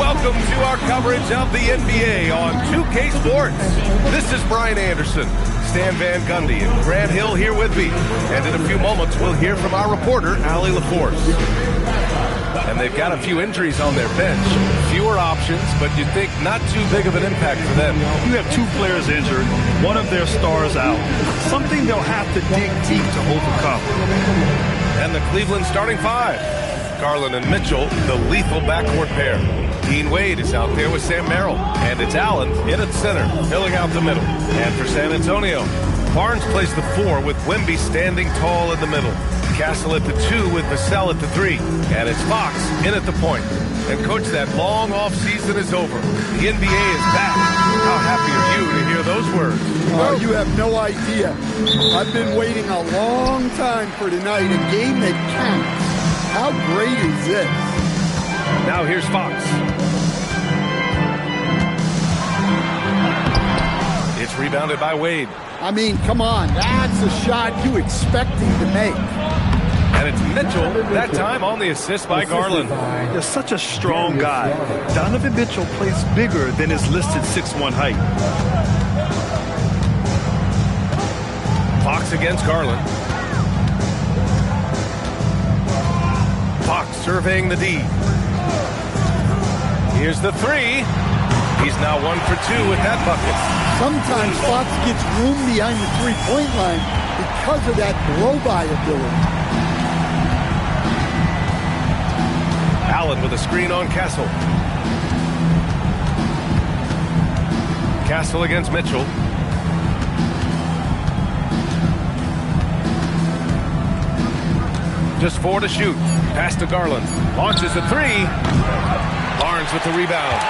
welcome to our coverage of the NBA on 2K Sports. This is Brian Anderson, Stan Van Gundy, and Grant Hill here with me. And in a few moments, we'll hear from our reporter, Ali LaForce. And they've got a few injuries on their bench. Fewer options, but you'd think not too big of an impact for them. You have two players injured, one of their stars out. Something they'll have to dig deep to overcome. And the Cleveland starting five. Garland and Mitchell, the lethal backcourt pair. Dean Wade is out there with Sam Merrill. And it's Allen in at center, filling out the middle. And for San Antonio, Barnes plays the 4 with Wemby standing tall in the middle. Castle at the 2 with Vassell at the 3. And it's Fox in at the point. And coach, that long off season is over. The NBA is back. How happy are you to hear those words? Oh, you have no idea. I've been waiting a long time for tonight, a game that counts. How great is this? Now here's Fox. It's rebounded by Wade. I mean, come on, that's a shot you expect him to make. And it's Mitchell, that time on the assist by Garland. You're such a strong guy. Donovan Mitchell plays bigger than his listed 6'1" height. Fox against Garland. Fox surveying the D. Here's the 3. He's now 1 for 2 with that bucket. Sometimes Fox gets room behind the three-point line because of that blow-by ability. Allen with a screen on Castle. Castle against Mitchell. Just 4 to shoot. Pass to Garland. Launches a 3. Barnes with the rebound.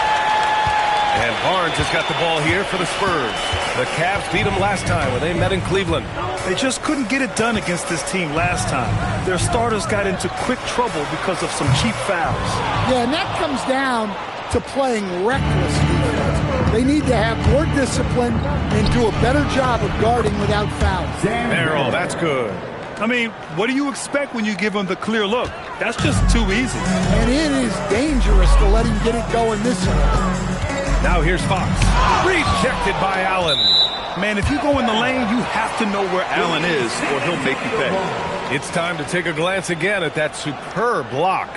And Barnes has got the ball here for the Spurs. The Cavs beat them last time when they met in Cleveland. They just couldn't get it done against this team last time. Their starters got into quick trouble because of some cheap fouls. Yeah, and that comes down to playing reckless defense. They need to have more discipline and do a better job of guarding without fouls. Merrill, that's good. I mean, what do you expect when you give him the clear look? That's just too easy. And it is dangerous to let him get it going this way. Now here's Fox. Rejected by Allen. Man, if you go in the lane, you have to know where Allen is or he'll make you pay. It's time to take a glance again at that superb block.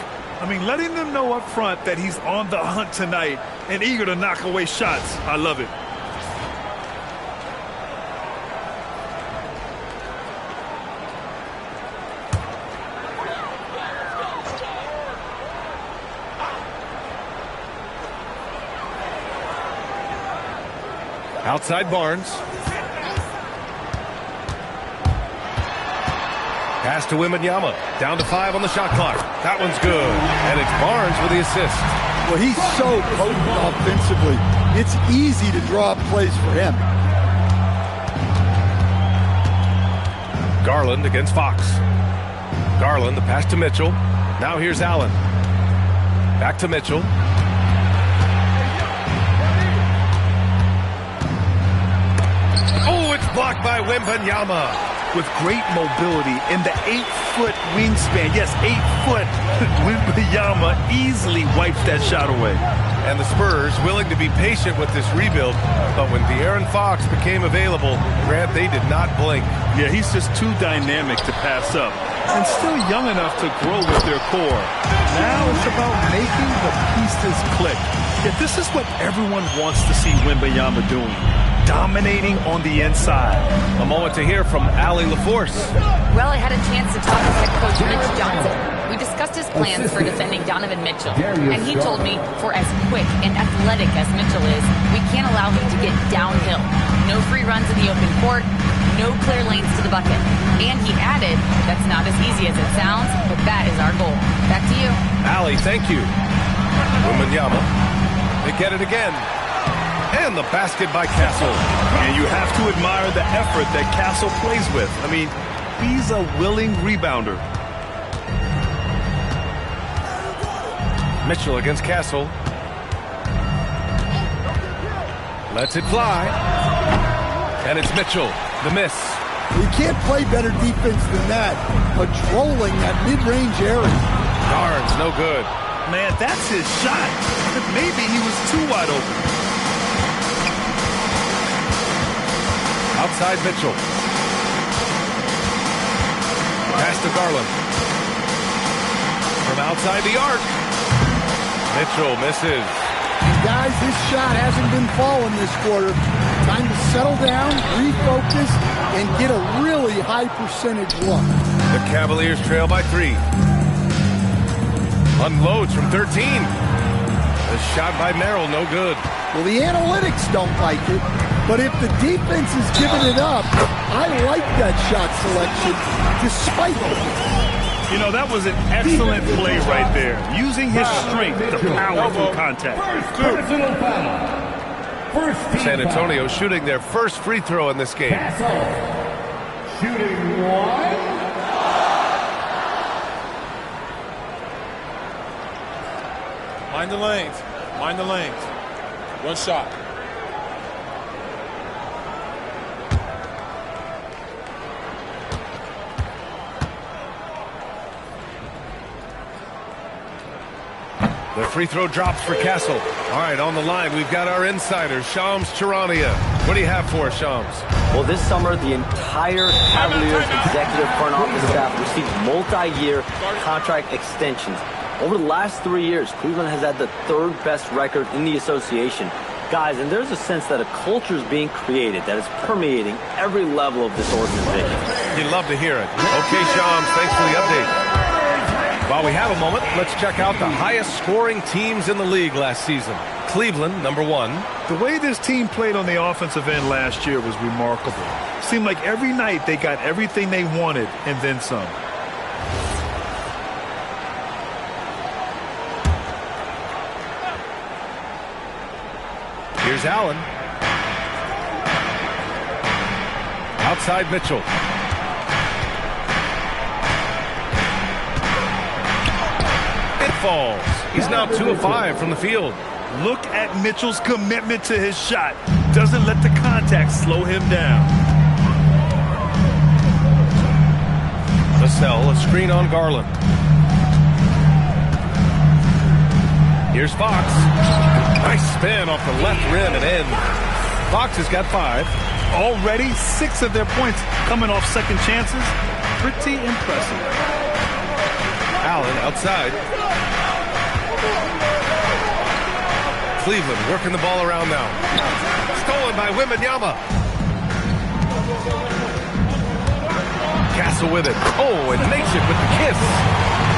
I mean, letting them know up front that he's on the hunt tonight and eager to knock away shots. I love it. Outside Barnes. Pass to Wembanyama. Down to 5 on the shot clock. That one's good. And it's Barnes with the assist. Well, he's so potent offensively. It's easy to draw up plays for him. Garland against Fox. Garland, the pass to Mitchell. Now here's Allen. Back to Mitchell. Oh, it's blocked by Wembanyama. With great mobility and the 8-foot wingspan. Yes, 8 foot. Wembanyama easily wipes that shot away. And the Spurs willing to be patient with this rebuild, but when De'Aaron Fox became available, Grant, they did not blink. Yeah, he's just too dynamic to pass up and still young enough to grow with their core. Now it's about making the pieces click. Yet this is what everyone wants to see Wembanyama doing. Dominating on the inside. A moment to hear from Ali LaForce. Well, I had a chance to talk with head coach Mitch Johnson. We discussed his plans for defending Donovan Mitchell, and he told me for as quick and athletic as Mitchell is, we can't allow him to get downhill. No free runs in the open court, no clear lanes to the bucket. And he added, that's not as easy as it sounds, but that is our goal. Back to you. Ali, thank you. Wembanyama. They get it again. And the basket by Castle. And you have to admire the effort that Castle plays with. I mean, he's a willing rebounder. Mitchell against Castle. Lets it fly. And it's Mitchell, the miss. You can't play better defense than that. Patrolling that mid-range area. Barnes, no good. Man, that's his shot. Maybe he was too wide open. Outside Mitchell. Pass to Garland. From outside the arc. Mitchell misses. And guys, this shot hasn't been falling this quarter. Time to settle down, refocus, and get a really high percentage look. The Cavaliers trail by 3. Unloads from 13. The shot by Merrill, no good. Well, the analytics don't like it, but if the defense is giving it up, I like that shot selection despite it. You know, that was an excellent play right there, using his strength to power through contact. San Antonio shooting their first free throw in this game. Shooting one. Mind the lanes. Mind the lanes. One shot. The free throw drops for Castle. All right, on the line, we've got our insider, Shams Charania. What do you have for us, Shams? Well, this summer, the entire Cavaliers executive front office staff received multi-year contract extensions. Over the last 3 years, Cleveland has had the 3rd best record in the association. Guys, and there's a sense that a culture is being created that is permeating every level of this organization. You'd love to hear it. Okay, Shams, thanks for the update. While we have a moment, let's check out the highest scoring teams in the league last season. Cleveland, number 1. The way this team played on the offensive end last year was remarkable. Seemed like every night they got everything they wanted and then some. Here's Allen. Outside Mitchell. It falls. He's now 2 of 5 from the field. Look at Mitchell's commitment to his shot. Doesn't let the contact slow him down. Vassell, a screen on Garland. Here's Fox. Nice spin off the left rim and in. Fox has got 5. Already 6 of their points coming off second chances. Pretty impressive. Allen outside. Cleveland working the ball around now. Stolen by Wembanyama. Castle with it. Oh, and makes it with the kiss.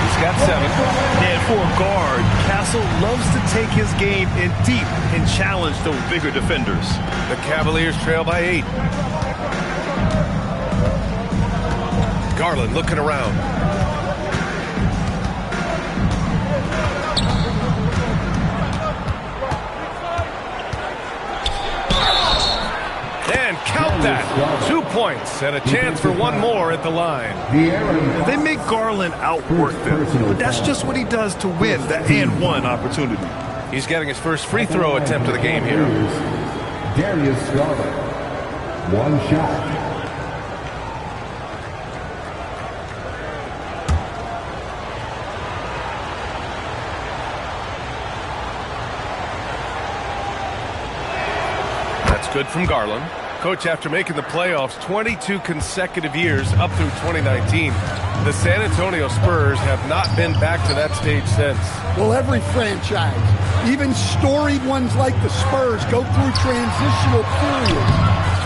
He's got 7. And for a guard, Castle loves to take his game in deep and challenge those bigger defenders. The Cavaliers trail by 8. Garland looking around. And count that. 2 points and a chance for one more at the line. They make Garland outwork them, but that's just what he does to win the and one opportunity. He's getting his first free throw attempt of the game here. Darius Garland. 1 shot. That's good from Garland. Coach, after making the playoffs 22 consecutive years up through 2019, the San Antonio Spurs have not been back to that stage since. Well, every franchise, even storied ones like the Spurs, go through transitional periods.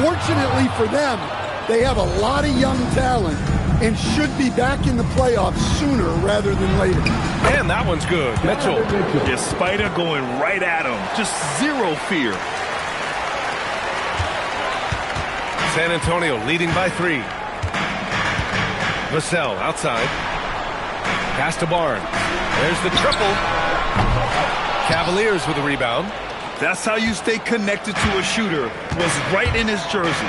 Fortunately for them, they have a lot of young talent and should be back in the playoffs sooner rather than later. And that one's good. Mitchell. Despite her going right at him, just zero fear. San Antonio leading by 3. Vassell outside. Pass to Barnes. There's the triple. Cavaliers with a rebound. That's how you stay connected to a shooter. Was right in his jersey.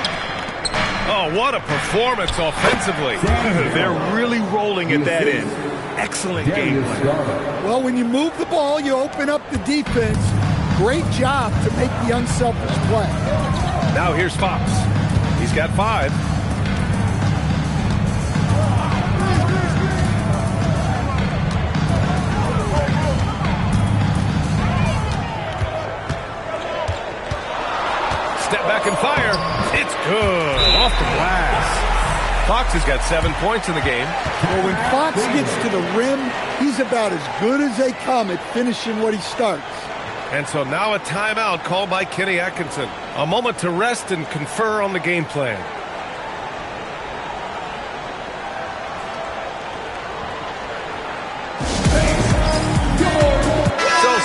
Oh, what a performance offensively. They're really rolling at that end. Excellent game plan. Well, when you move the ball, you open up the defense. Great job to make the unselfish play. Now here's Fox. He's got 5. can fire. It's good. Off the glass. Fox has got 7 points in the game. Well, when Fox gets to the rim, he's about as good as they come at finishing what he starts. And so now a timeout called by Kenny Atkinson. A moment to rest and confer on the game plan.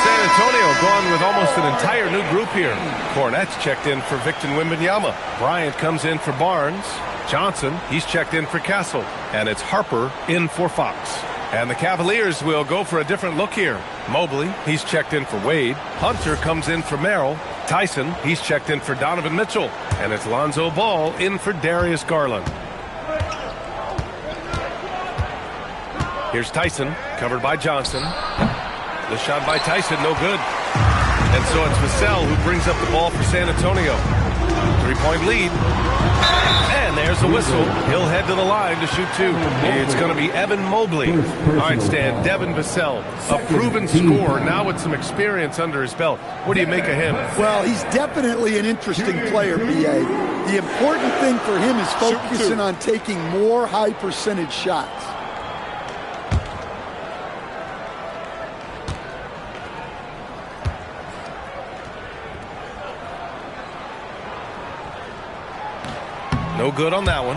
San Antonio gone with almost an entire new group here. Cornette's checked in for Victor Wembanyama. Bryant comes in for Barnes. Johnson, he's checked in for Castle. And it's Harper in for Fox. And the Cavaliers will go for a different look here. Mobley, he's checked in for Wade. Hunter comes in for Merrill. Tyson, he's checked in for Donovan Mitchell. And it's Lonzo Ball in for Darius Garland. Here's Tyson, covered by Johnson. The shot by Tyson, no good. And so it's Vassell who brings up the ball for San Antonio. 3-point lead. And there's the whistle. He'll head to the line to shoot two. It's going to be Evan Mobley. All right, Stan, Devin Vassell, a proven scorer, now with some experience under his belt. What do you make of him? Well, he's definitely an interesting player, B.A. The important thing for him is focusing on taking more high-percentage shots. No good on that one.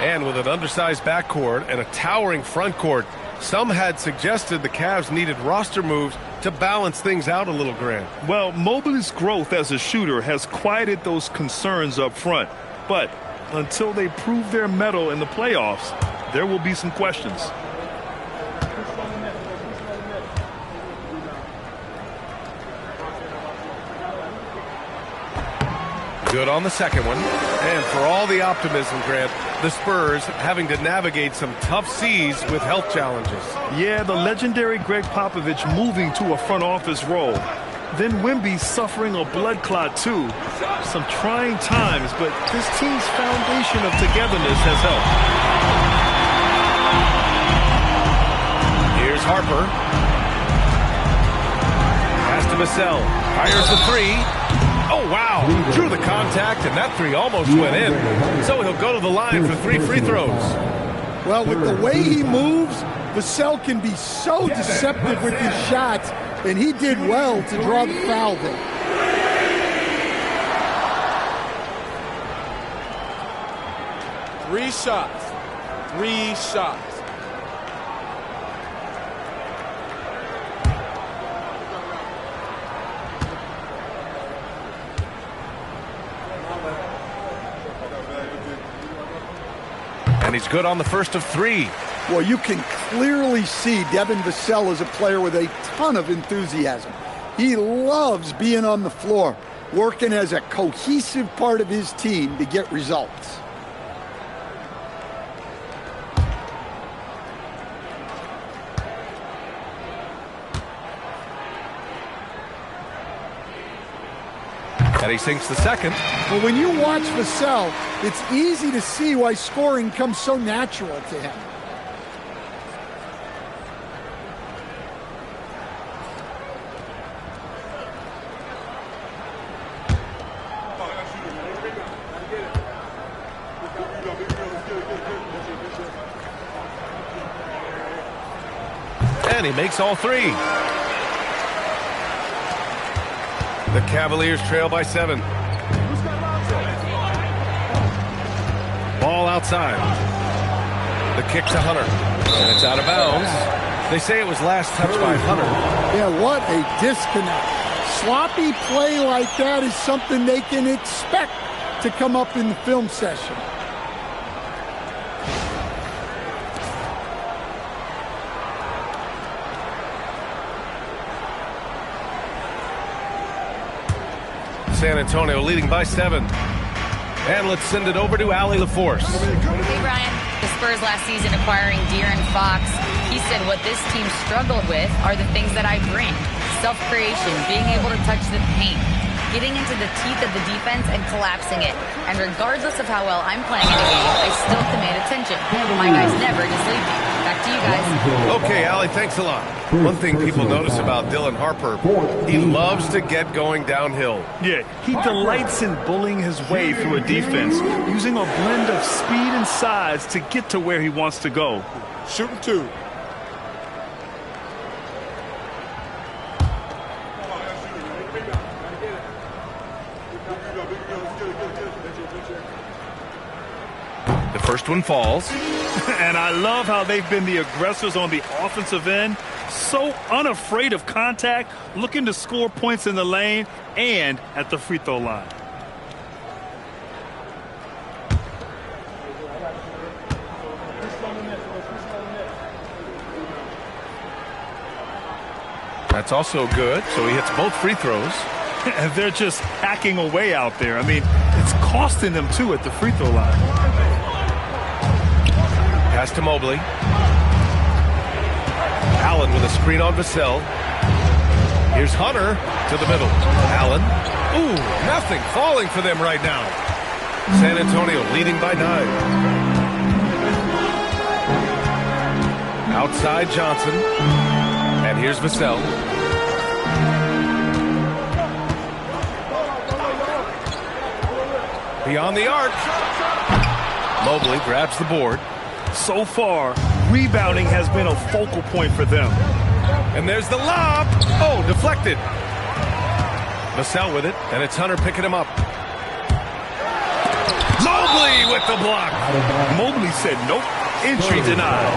And with an undersized backcourt and a towering front court, some had suggested the Cavs needed roster moves to balance things out a little, Grant. Well, Mobley's growth as a shooter has quieted those concerns up front. But until they prove their mettle in the playoffs, there will be some questions. Good on the second one. And for all the optimism, Grant, the Spurs having to navigate some tough seas with health challenges. Yeah, the legendary Greg Popovich moving to a front office role. Then Wemby suffering a blood clot too. Some trying times, but this team's foundation of togetherness has helped. Here's Harper. Pass to Vassell. Fires the three. Oh, wow. Drew the contact, and that three almost went in. So he'll go to the line for 3 free throws. Well, with the way he moves, Vassell can be so deceptive with his shots, and he did well to draw the foul there. Three shots. And he's good on the first of 3. Well, you can clearly see Devin Vassell is a player with a ton of enthusiasm. He loves being on the floor, working as a cohesive part of his team to get results. And he sinks the second. Well, when you watch Vassell, it's easy to see why scoring comes so natural to him. And he makes all 3. The Cavaliers trail by 7. Ball outside. The kick to Hunter. And it's out of bounds. They say it was last touched by Hunter. Yeah, what a disconnect. Sloppy play like that is something they can expect to come up in the film session. San Antonio leading by 7. And let's send it over to Allie LaForce. Hey, Brian. The Spurs last season acquiring De'Aaron Fox. He said what this team struggled with are the things that I bring. Self-creation, being able to touch the paint, getting into the teeth of the defense and collapsing it. And regardless of how well I'm playing in a game, I still command attention. My guys never just leave me. Back to you guys. Okay, Allie, thanks a lot. One thing people notice about Dylan Harper, he loves to get going downhill. Yeah, he delights in bullying his way through a defense, using a blend of speed and size to get to where he wants to go. Shooting two. The first one falls. And I love how they've been the aggressors on the offensive end. So unafraid of contact, looking to score points in the lane and at the free throw line. That's also good, so he hits both free throws. And they're just hacking away out there. I mean, it's costing them too at the free throw line. Pass to Mobley. Allen with a screen on Vassell. Here's Hunter to the middle. Allen. Ooh, nothing falling for them right now. San Antonio leading by 9. Outside Johnson. And here's Vassell. Beyond the arc. Mobley grabs the board. So far, rebounding has been a focal point for them. And there's the lob. Oh, deflected. Vassell with it, and it's Hunter picking him up. Mobley with the block. Mobley said nope. Entry denied.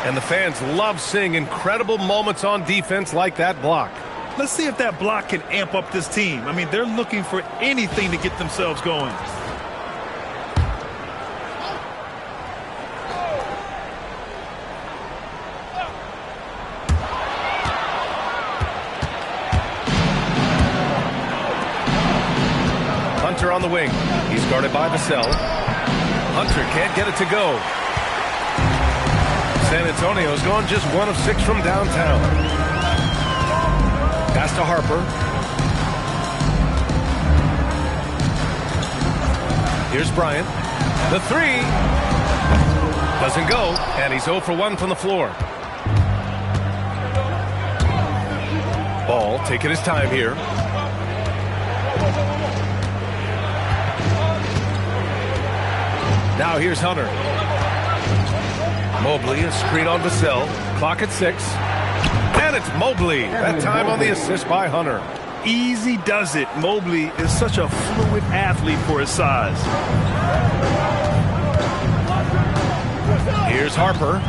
And the fans love seeing incredible moments on defense like that block. Let's see if that block can amp up this team. I mean, they're looking for anything to get themselves going. Hunter on the wing. He's guarded by Vassell. Hunter can't get it to go. San Antonio's gone just 1 of 6 from downtown. Pass to Harper. Here's Bryant. The 3. Doesn't go, and he's 0 for 1 from the floor. Ball taking his time here. Now here's Hunter. Mobley, a screen on Vassell. Clock at 6. And it's Mobley. That time on the assist by Hunter. Easy does it. Mobley is such a fluid athlete for his size. Here's Harper.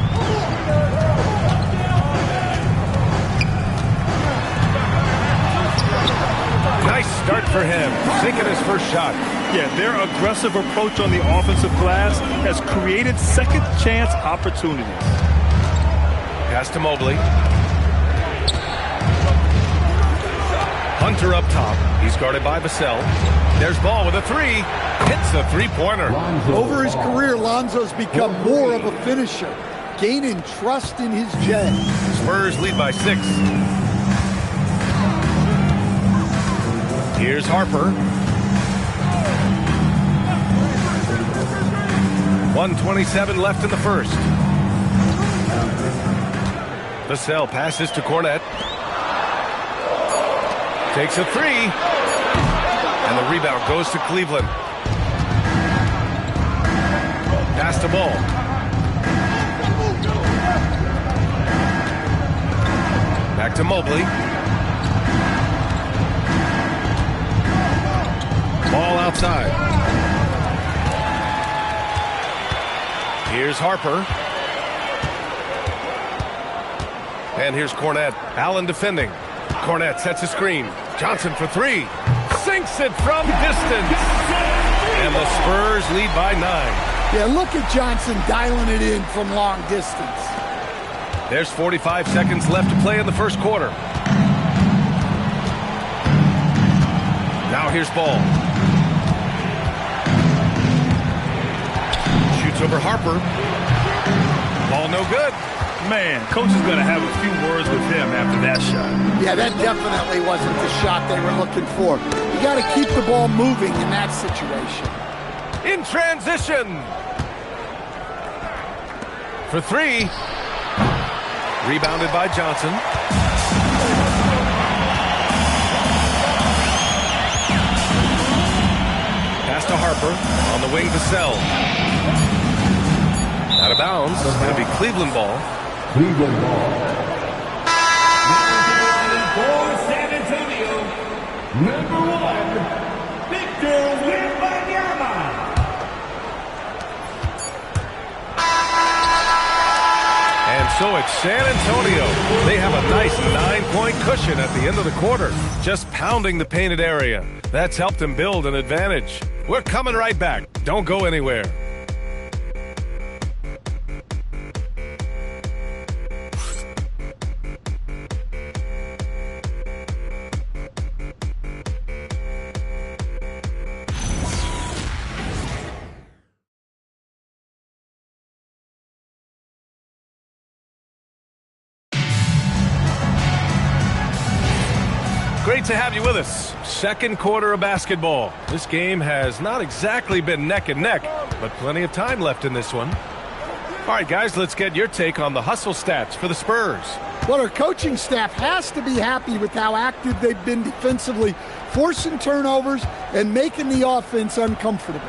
Nice start for him. Sinking his first shot. Yeah, their aggressive approach on the offensive glass has created second chance opportunities. Pass to Mobley. Hunter up top. He's guarded by Vassell. There's Ball with a 3. Hits a three-pointer. Over his career, Lonzo's become more of a finisher, gaining trust in his jet. Spurs lead by 6. Here's Harper. 1:27 left in the first. Vassell passes to Cornette. Takes a 3. And the rebound goes to Cleveland. Pass to Ball. Back to Mobley. Ball outside. Here's Harper. And here's Cornette. Allen defending. Cornette sets a screen. Johnson for 3. Sinks it from distance. And the Spurs lead by 9. Yeah, look at Johnson dialing it in from long distance. There's 45 seconds left to play in the first quarter. Now here's Ball. Shoots over Harper. Ball no good. Man, coach is going to have a few words with him after that shot. Yeah, that definitely wasn't the shot they were looking for. You got to keep the ball moving in that situation. In transition. For three. Rebounded by Johnson. Pass to Harper. On the wing to Sell. Out of bounds. It's going to be Cleveland ball. Cleveland ball. For San Antonio, number 1, Victor Wembanyama. And so it's San Antonio. They have a nice 9-point cushion at the end of the quarter, just pounding the painted area. That's helped them build an advantage. We're coming right back. Don't go anywhere. Great to have you with us. Second quarter of basketball. This game has not exactly been neck and neck, but plenty of time left in this one. All right, guys, let's get your take on the hustle stats for the Spurs. Well, our coaching staff has to be happy with how active they've been defensively, forcing turnovers and making the offense uncomfortable.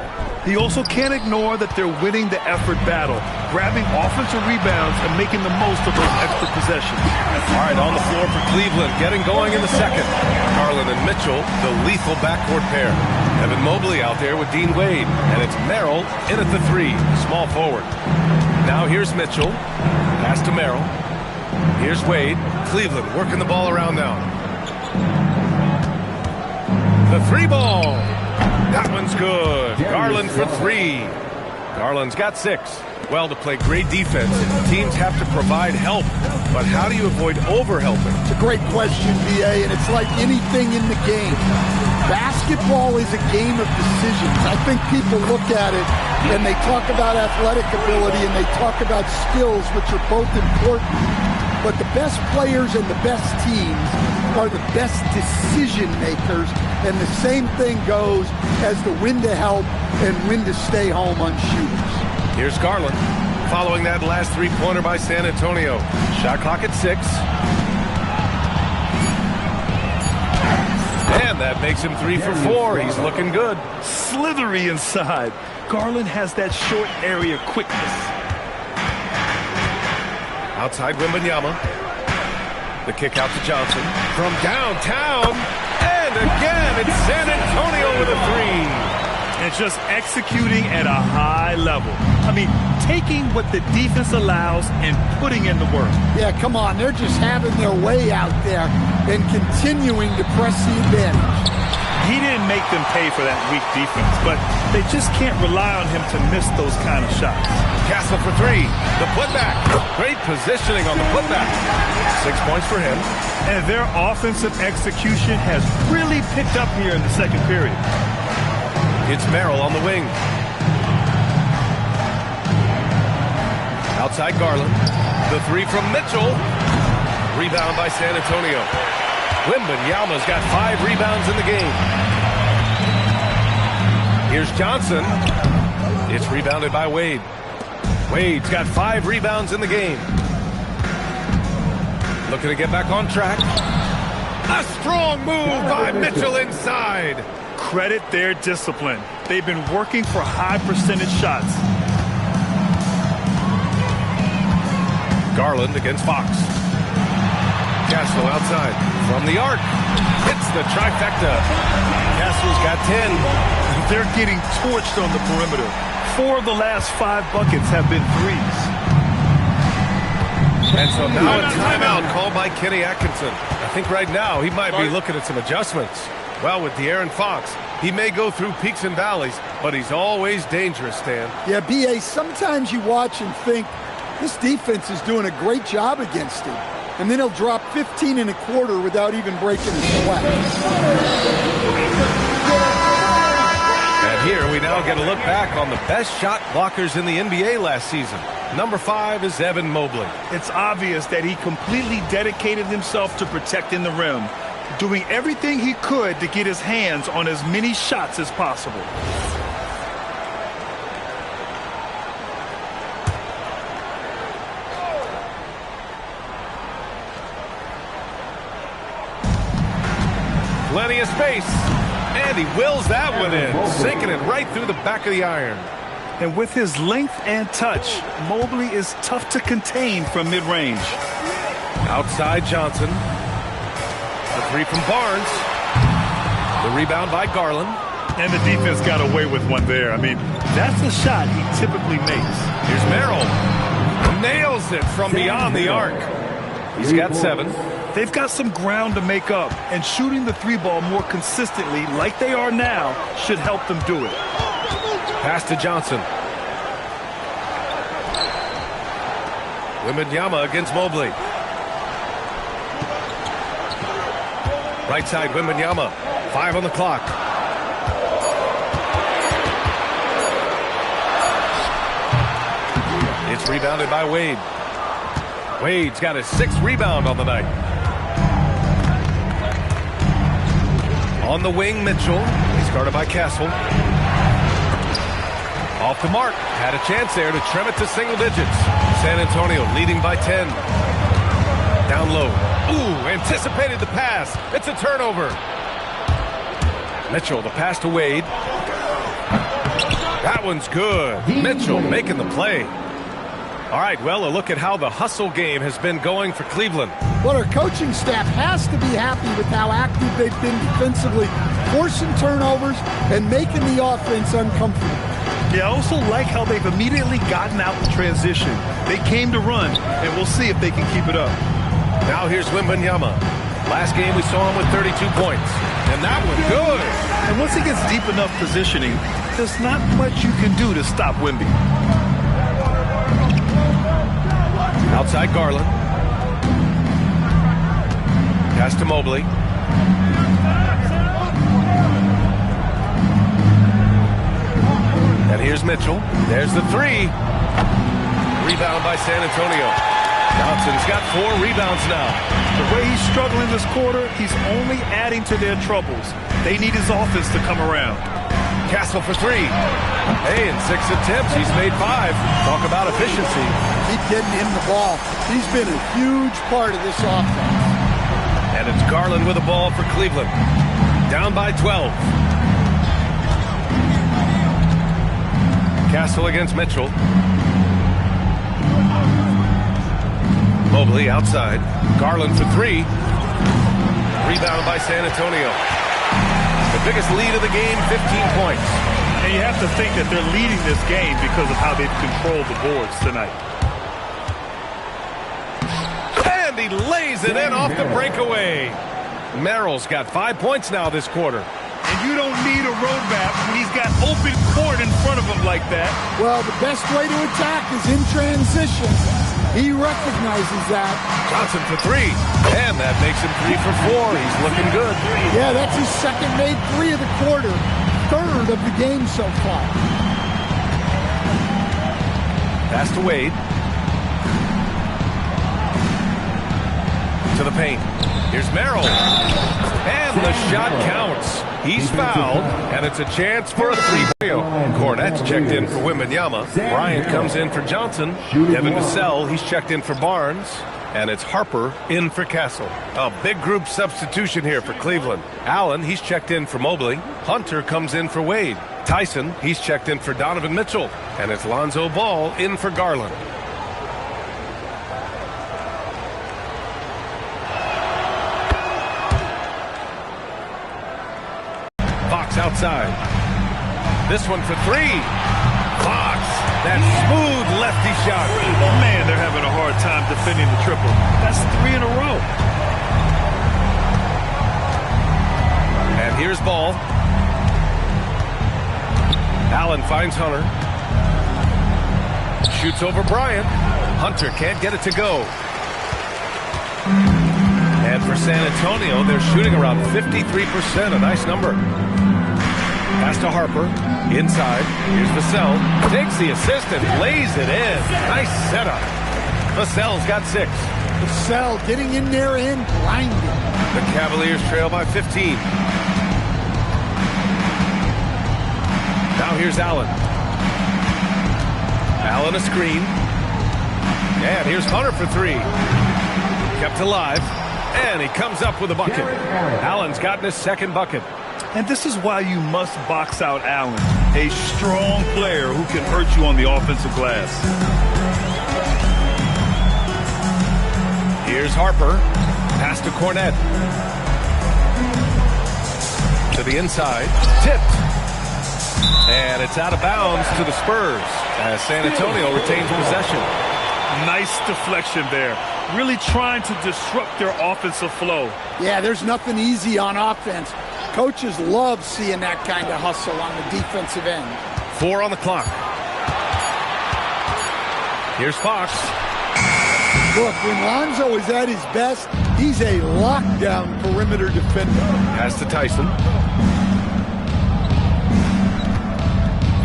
He also can't ignore that they're winning the effort battle, grabbing offensive rebounds and making the most of those extra possessions. All right, on the floor for Cleveland, getting going in the second. Garland and Mitchell, the lethal backcourt pair. Evan Mobley out there with Dean Wade, and it's Merrill in at the 3, small forward. Now here's Mitchell, pass to Merrill. Here's Wade. Cleveland working the ball around now. The 3 ball. That one's good. Garland for 3. Garland's got 6. Well, to play great defense, teams have to provide help. But how do you avoid overhelping? It's a great question, BA, and it's like anything in the game. Basketball is a game of decisions. I think people look at it and they talk about athletic ability and they talk about skills, which are both important. But the best players and the best teams are the best decision makers, and the same thing goes as the when to help and when to stay home on shooters. Here's Garland, following that last 3-pointer by San Antonio. Shot clock at 6. And that makes him 3 for 4. He's looking good. Slithery inside. Garland has that short area quickness. Outside Wembanyama. The kick out to Johnson. From downtown. And again, it's San Antonio with a 3. And just executing at a high level. I mean, taking what the defense allows and putting in the work. Yeah, come on. They're just having their way out there and continuing to press the advantage. He didn't make them pay for that weak defense, but they just can't rely on him to miss those kind of shots. Castle for 3. The putback. Great positioning on the putback. 6 points for him. And their offensive execution has really picked up here in the second period. It's Merrill on the wing. Outside Garland. The 3 from Mitchell. Rebound by San Antonio. Wembanyama's got 5 rebounds in the game. Here's Johnson. It's rebounded by Wade. Wade's got 5 rebounds in the game. Looking to get back on track. A strong move by Mitchell inside. Credit their discipline. They've been working for high percentage shots. Garland against Fox. Castle outside from the arc. Hits the trifecta. Castle's got 10. They're getting torched on the perimeter. 4 of the last 5 buckets have been threes. And so now a timeout called by Kenny Atkinson. I think right now he might be looking at some adjustments. Well, with De'Aaron Fox, he may go through peaks and valleys, but he's always dangerous, Stan. Yeah, B.A., sometimes you watch and think, this defense is doing a great job against him. And then he'll drop 15 and a quarter without even breaking a sweat. And here we now get get a look back on the best shot blockers in the NBA last season. Number 5 is Evan Mobley. It's obvious that he completely dedicated himself to protecting the rim, doing everything he could to get his hands on as many shots as possible. Plenty of space, and he wills that one in, sinking it right through the back of the iron. And with his length and touch, Mobley is tough to contain from mid-range. Outside Johnson. The three from Barnes. The rebound by Garland. And the defense got away with one there. I mean, that's the shot he typically makes. Here's Merrill. Nails it from beyond the arc. He's got 7. They've got some ground to make up, and shooting the 3-ball more consistently like they are now should help them do it. Pass to Johnson. Wembanyama against Mobley. Right side, Wembanyama. 5 on the clock. It's rebounded by Wade. Wade's got his 6th rebound on the night. On the wing, Mitchell. He's guarded by Castle. Off the mark. Had a chance there to trim it to single digits. San Antonio leading by 10. Down low. Ooh, anticipated the pass. It's a turnover. Mitchell, the pass to Wade. That one's good. Mitchell making the play. All right, well, a look at how the hustle game has been going for Cleveland. Well, our coaching staff has to be happy with how active they've been defensively, forcing turnovers and making the offense uncomfortable. Yeah, I also like how they've immediately gotten out in transition. They came to run, and we'll see if they can keep it up. Now here's Wembanyama. Last game we saw him with 32 points. And that one good. And once he gets deep enough positioning, there's not much you can do to stop Wemby. Outside Garland. Pass to Mobley. And here's Mitchell. There's the 3. Rebound by San Antonio. Johnson's got 4 rebounds now. The way he's struggling this quarter, he's only adding to their troubles. They need his offense to come around. Castle for 3. Hey, in 6 attempts, he's made 5. Talk about efficiency. Keep getting him the ball. He's been a huge part of this offense. And it's Garland with the ball for Cleveland. Down by 12. Castle against Mitchell. Mobley outside. Garland for 3. Rebound by San Antonio. The biggest lead of the game, 15 points. And you have to think that they're leading this game because of how they've controlled the boards tonight. And he lays it in off the breakaway. Merrill's got 5 points now this quarter. And you don't need a roadmap when he's got open court in front of him like that. Well, the best way to attack is in transition. He recognizes that. Johnson for 3. And that makes him 3 for 4. He's looking good. Yeah, that's his second made 3 of the quarter. 3rd of the game so far. Pass to Wade. To the paint. Here's Merrill. And the shot counts. He's fouled, and it's a chance for a 3. Cornett's checked in for Wembanyama. Bryant comes in for Johnson. Devin Vassell, he's checked in for Barnes. And it's Harper in for Castle. A big group substitution here for Cleveland. Allen, he's checked in for Mobley. Hunter comes in for Wade. Tyson, he's checked in for Donovan Mitchell. And it's Lonzo Ball in for Garland. Fox outside. This one for 3. Fox, that smooth lefty shot. Man, they're having a hard time defending the triple. That's 3 in a row. And here's Ball. Allen finds Hunter. Shoots over Bryant. Hunter can't get it to go. And for San Antonio, they're shooting around 53%, a nice number. Pass to Harper. Inside. Here's Vassell. Takes the assist and lays it in. Nice setup. Vassell's got 6. Vassell getting in there and grinding. The Cavaliers trail by 15. Now here's Allen. Allen a screen. And here's Hunter for 3. Kept alive. And he comes up with a bucket. Allen's gotten his 2nd bucket. And this is why you must box out Allen, a strong player who can hurt you on the offensive glass. Here's Harper. Pass to Cornette. To the inside. Tipped. And it's out of bounds to the Spurs as San Antonio retains possession. Nice deflection there. Really trying to disrupt their offensive flow. Yeah, there's nothing easy on offense. Coaches love seeing that kind of hustle on the defensive end. 4 on the clock. Here's Fox. Look, when Lonzo is at his best, he's a lockdown perimeter defender. Pass to Tyson.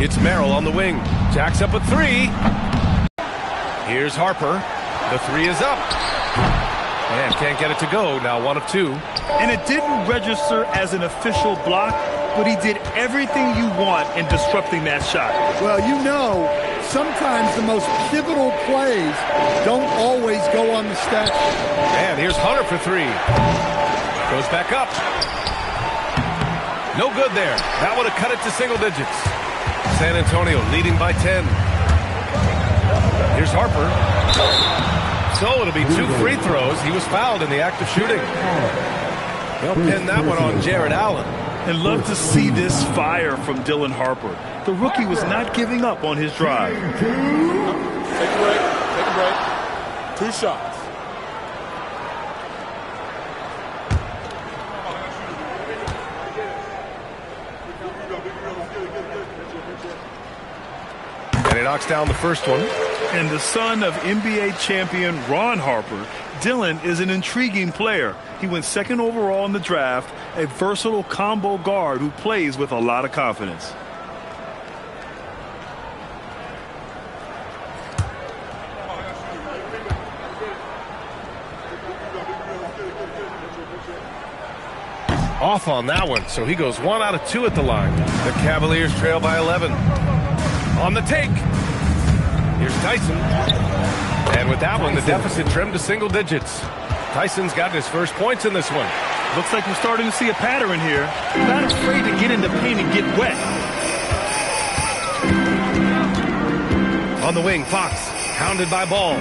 It's Merrill on the wing. Jacks up a 3. Here's Harper. The 3 is up. And can't get it to go. Now 1 of 2. And it didn't register as an official block, but he did everything you want in disrupting that shot. Well, you know, sometimes the most pivotal plays don't always go on the stat sheet. And here's Hunter for 3. Goes back up. No good there. That would have cut it to single digits. San Antonio leading by 10. Here's Harper. So it'll be 2 free throws. He was fouled in the act of shooting. They'll pin that one on Jared Allen. And love to see this fire from Dylan Harper. The rookie was not giving up on his drive. Take a break. Take a break. 2 shots. And he knocks down the first one. And the son of NBA champion Ron Harper, Dylan is an intriguing player. He went 2nd overall in the draft, a versatile combo guard who plays with a lot of confidence. Off on that one, so he goes 1 out of 2 at the line. The Cavaliers trail by 11. On the take. Here's Tyson. And with that one, the deficit trimmed to single digits. Tyson's gotten his first points in this one. Looks like we're starting to see a pattern here. Not afraid to get in the paint and get wet. On the wing, Fox, hounded by Ball.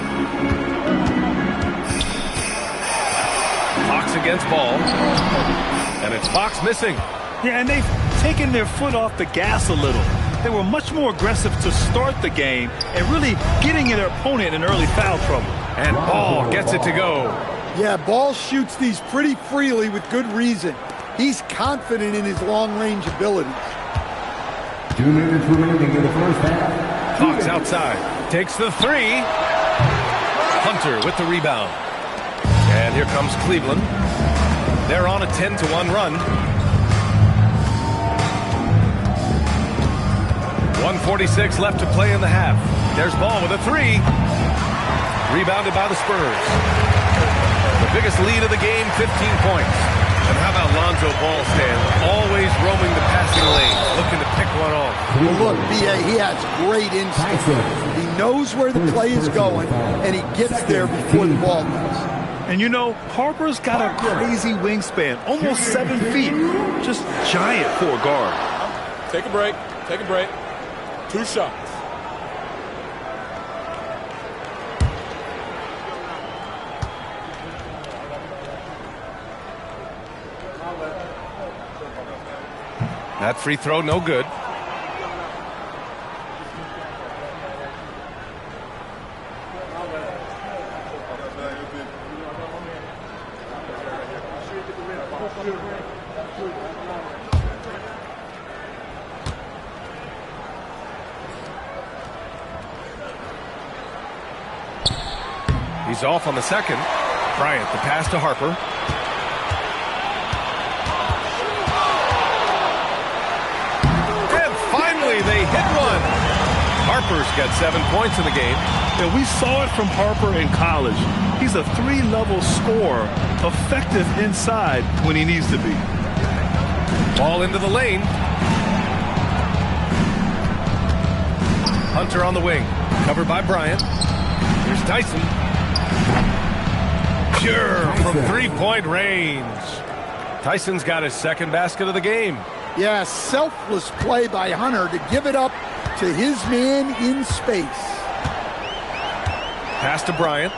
Fox against Ball. And it's Fox missing. Yeah, and they've taken their foot off the gas a little. They were much more aggressive to start the game and really getting their opponent in early foul trouble. And Ball gets it to go. Yeah, Ball shoots these pretty freely with good reason. He's confident in his long-range abilities. 2 minutes remaining in the first half. Fox outside. Takes the 3. Hunter with the rebound. And here comes Cleveland. They're on a 10-1 run. 1:46 left to play in the half. There's Ball with a 3. Rebounded by the Spurs. The biggest lead of the game, 15 points. And how about Lonzo Ball, Stan? Always roaming the passing lane, looking to pick one off. Well, look, B.A., he has great instinct. He knows where the play is going, and he gets there before the ball does. And you know, Harper's got a crazy wingspan, almost 7 feet. Just giant for a guard. Take a break. Take a break. 2 shots. That free throw, no good. He's off on the second. Bryant, the pass to Harper. Harper's got 7 points in the game. And we saw it from Harper in college. He's a 3-level scorer, effective inside when he needs to be. Ball into the lane. Hunter on the wing, covered by Bryant. Here's Tyson. Pure from three-point range. Tyson's got his second basket of the game. Yeah, selfless play by Hunter to give it up to his man in space. Pass to Bryant.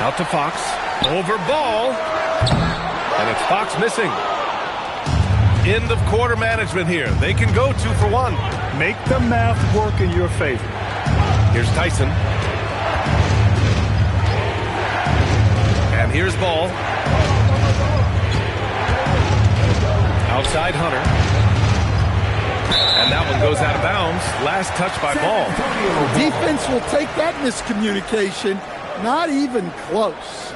Out to Fox. Over ball. And it's Fox missing. End of quarter management here. They can go 2 for 1. Make the math work in your favor. Here's Tyson. And here's Ball. Outside Hunter. And that one goes out of bounds. Last touch by Ball. Defense will take that miscommunication. Not even close.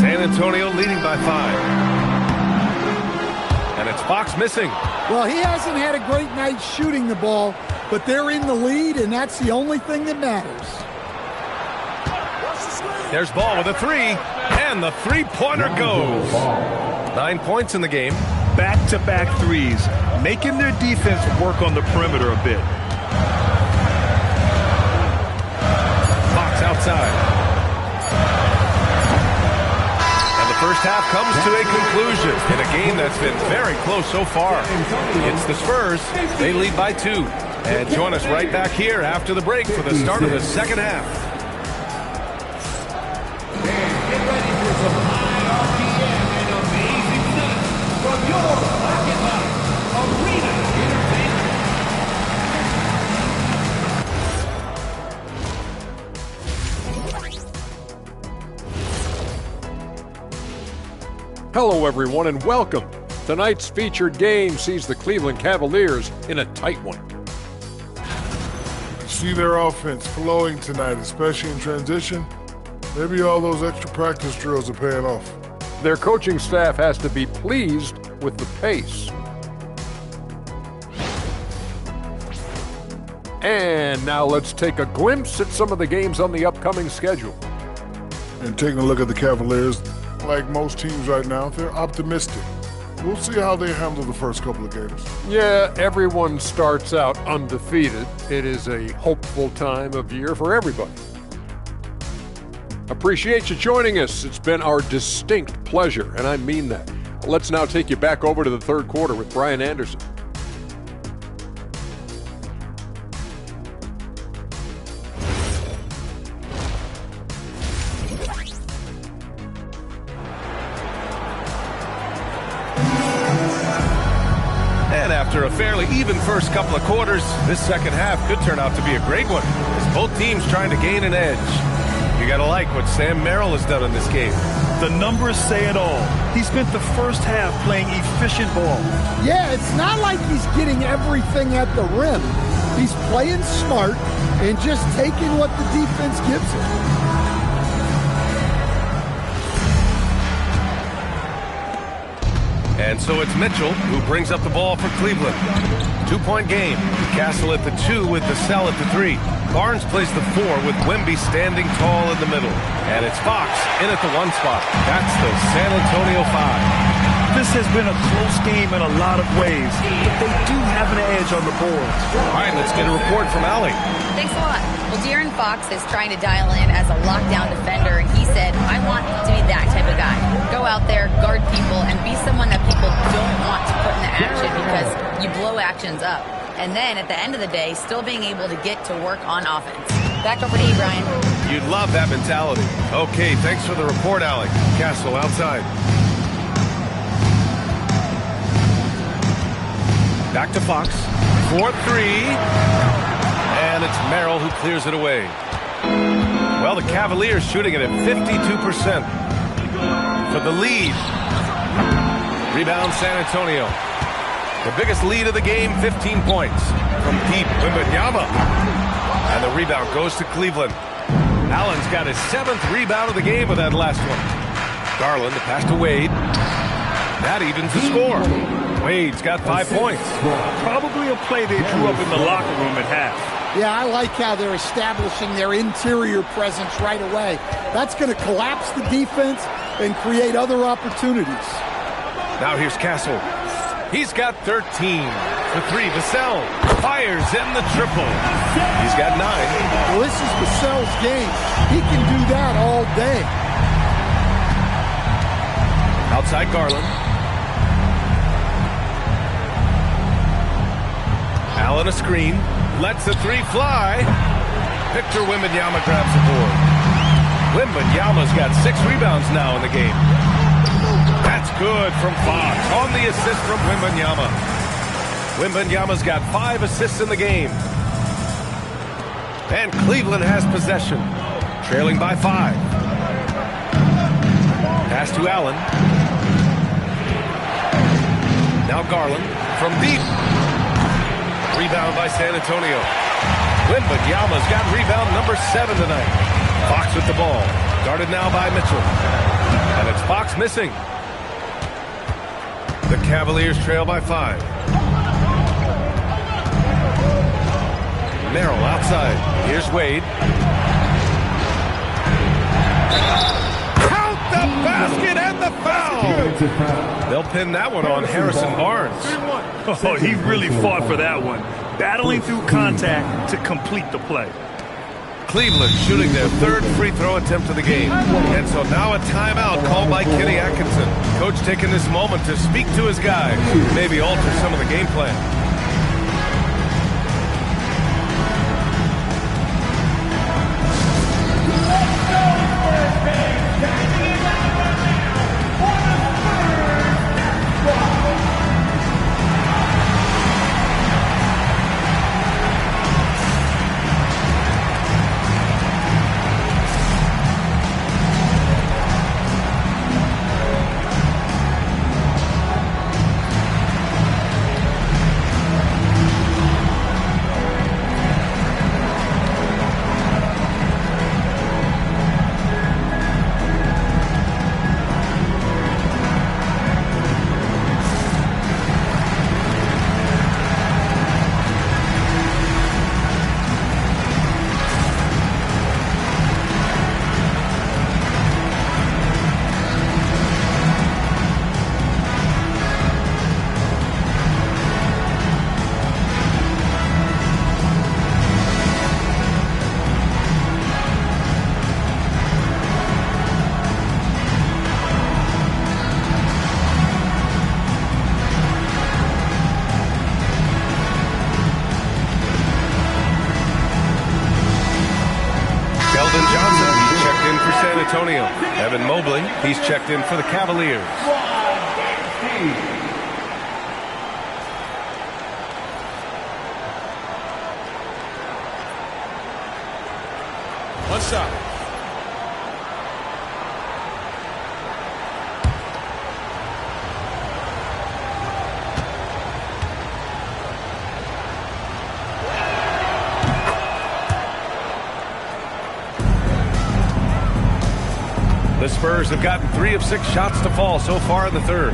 San Antonio leading by 5. And it's Fox missing. Well, he hasn't had a great night shooting the ball, but they're in the lead, and that's the only thing that matters. There's Ball with a 3, and the three-pointer goes. 9 points in the game. Back-to-back threes, making their defense work on the perimeter a bit. Fox outside. First half comes to a conclusion in a game that's been very close so far. It's the Spurs. They lead by 2. And join us right back here after the break for the start of the second half. And get ready for some high RPM and amazing stunts from your Rocket House Arena Entertainment. Hello, everyone, and welcome. Tonight's featured game sees the Cleveland Cavaliers in a tight one. See their offense flowing tonight, especially in transition. Maybe all those extra practice drills are paying off. Their coaching staff has to be pleased with the pace. And now let's take a glimpse at some of the games on the upcoming schedule. And taking a look at the Cavaliers, like most teams right now, they're optimistic. We'll see how they handle the first couple of games. Yeah, everyone starts out undefeated. It is a hopeful time of year for everybody. Appreciate you joining us. It's been our distinct pleasure, and I mean that. Let's now take you back over to the third quarter with Brian Anderson. After a fairly even first couple of quarters, this second half could turn out to be a great one, as both teams trying to gain an edge. You gotta like what Sam Merrill has done in this game. The numbers say it all. He spent the first half playing efficient ball. Yeah, it's not like he's getting everything at the rim. He's playing smart and just taking what the defense gives him. And so it's Mitchell who brings up the ball for Cleveland. 2-point game. Castle at the 2 with the Sell at the 3. Barnes plays the 4 with Wemby standing tall in the middle. And it's Fox in at the 1 spot. That's the San Antonio 5. This has been a close game in a lot of ways, but they do have an edge on the boards. All right, let's get a report from Allie. Thanks a lot. Well, De'Aaron Fox is trying to dial in as a lockdown defender, and he said, I want to be that type of guy. Go out there, guard people, and be someone that people don't want to put in the action because you blow actions up. And then at the end of the day, still being able to get to work on offense. Back over to you, Brian. You'd love that mentality. Okay, thanks for the report, Allie. Castle outside. Back to Fox. 4-3. And it's Merrill who clears it away. Well, the Cavaliers shooting it at 52% for the lead. Rebound San Antonio. The biggest lead of the game, 15 points from deep Wembanyama. And the rebound goes to Cleveland. Allen's got his 7th rebound of the game with that last one. Garland, the pass to Wade. That evens the score. Wade's got 5 points. Probably a play they drew up in the locker room at half. Yeah, I like how they're establishing their interior presence right away. That's going to collapse the defense and create other opportunities. Now here's Castle. He's got 13 for 3. Vassell fires in the triple. He's got 9. Well, this is Vassell's game. He can do that all day. Outside Garland. Allen a screen. Lets the 3 fly. Victor Wembanyama grabs the board. Wembanyama's got 6 rebounds now in the game. That's good from Fox on the assist from Wembanyama. Wembanyama's got 5 assists in the game. And Cleveland has possession, trailing by 5. Pass to Allen. Now Garland from deep. Rebound by San Antonio. Wembanyama's got rebound number 7 tonight. Fox with the ball. Guarded now by Mitchell. And it's Fox missing. The Cavaliers trail by 5. Merrill outside. Here's Wade. Count the basket and the foul. They'll pin that one on Harrison Barnes. Oh, he really fought for that one. Battling through contact to complete the play. Cleveland shooting their 3rd free throw attempt of the game. And so now a timeout called by Kenny Atkinson. Coach taking this moment to speak to his guys, maybe alter some of the game plan. Antonio. Evan Mobley, he's checked in for the Cavaliers. One shot. The Spurs have gotten 3 of 6 shots to fall so far in the 3rd.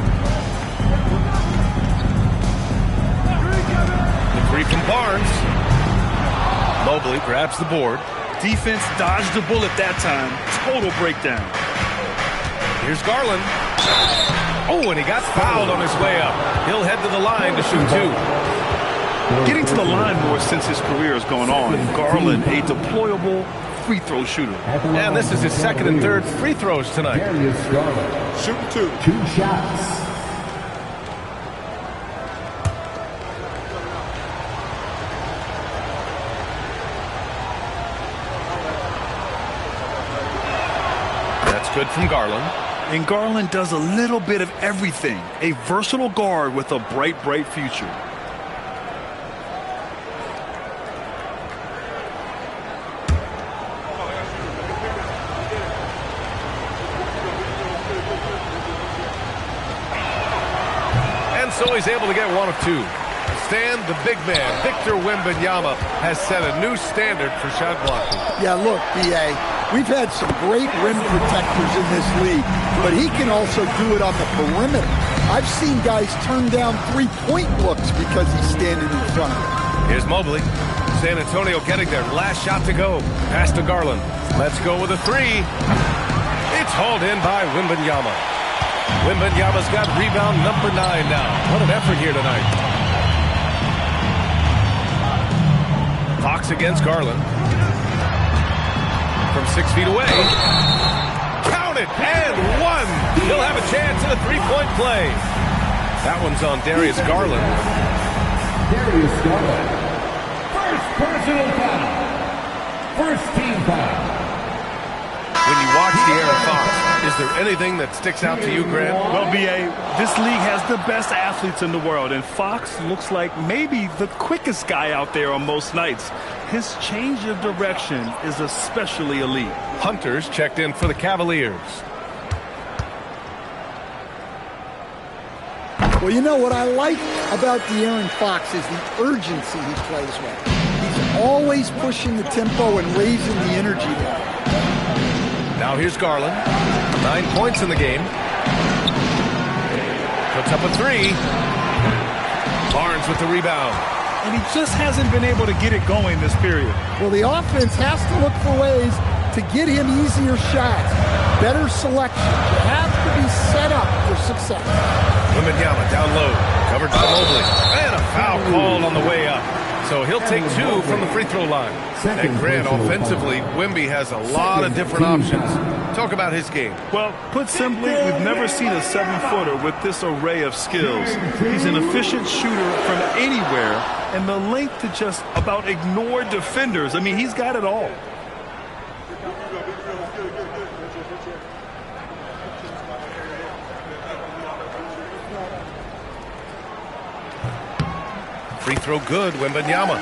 The 3 from Barnes. Mobley grabs the board. Defense dodged the bullet that time. Total breakdown. Here's Garland. Oh, and he got fouled on his way up. He'll head to the line to shoot 2. Getting to the line more since his career has gone on. Garland, a deployable free throw shooter. And this is his 2nd and 3rd free throws tonight. Shooting 2. 2 shots. That's good from Garland. And Garland does a little bit of everything. A versatile guard with a bright, bright future. So he's able to get 1 of 2. stand the big man. Victor Wembanyama has set a new standard for shot blocking. Yeah, look, B.A., we've had some great rim protectors in this league, but he can also do it on the perimeter. I've seen guys turn down three-point looks because he's standing in front of them. Here's Mobley. San Antonio getting their last shot to go. Pass to Garland. Let's go with a three. It's hauled in by Wembanyama. Wembanyama's got rebound number 9 now. What an effort here tonight. Fox against Garland. From 6 feet away. Count it, and one. He'll have a chance at a three-point play. That one's on Darius Garland. Darius Garland. First personal foul. First team foul. When you watch De'Aaron Fox, is there anything that sticks out to you, Grant? Well, B.A., this league has the best athletes in the world, and Fox looks like maybe the quickest guy out there on most nights. His change of direction is especially elite. Hunter's checked in for the Cavaliers. Well, you know what I like about De'Aaron Fox is the urgency he plays with. He's always pushing the tempo and raising the energy level. Now here's Garland. 9 points in the game. Puts up a three. Barnes with the rebound. And he just hasn't been able to get it going this period. Well, the offense has to look for ways to get him easier shots, better selection. You have to be set up for success. Wembanyama down low, covered by Mobley. And a foul called on the way up. So he'll take 2 from the free throw line. And Grant, offensively, Wemby has a lot of different options. Talk about his game. Well, put simply, we've never seen a 7-footer with this array of skills. He's an efficient shooter from anywhere, and the length to just about ignore defenders. I mean, he's got it all. Free throw good, Wembanyama.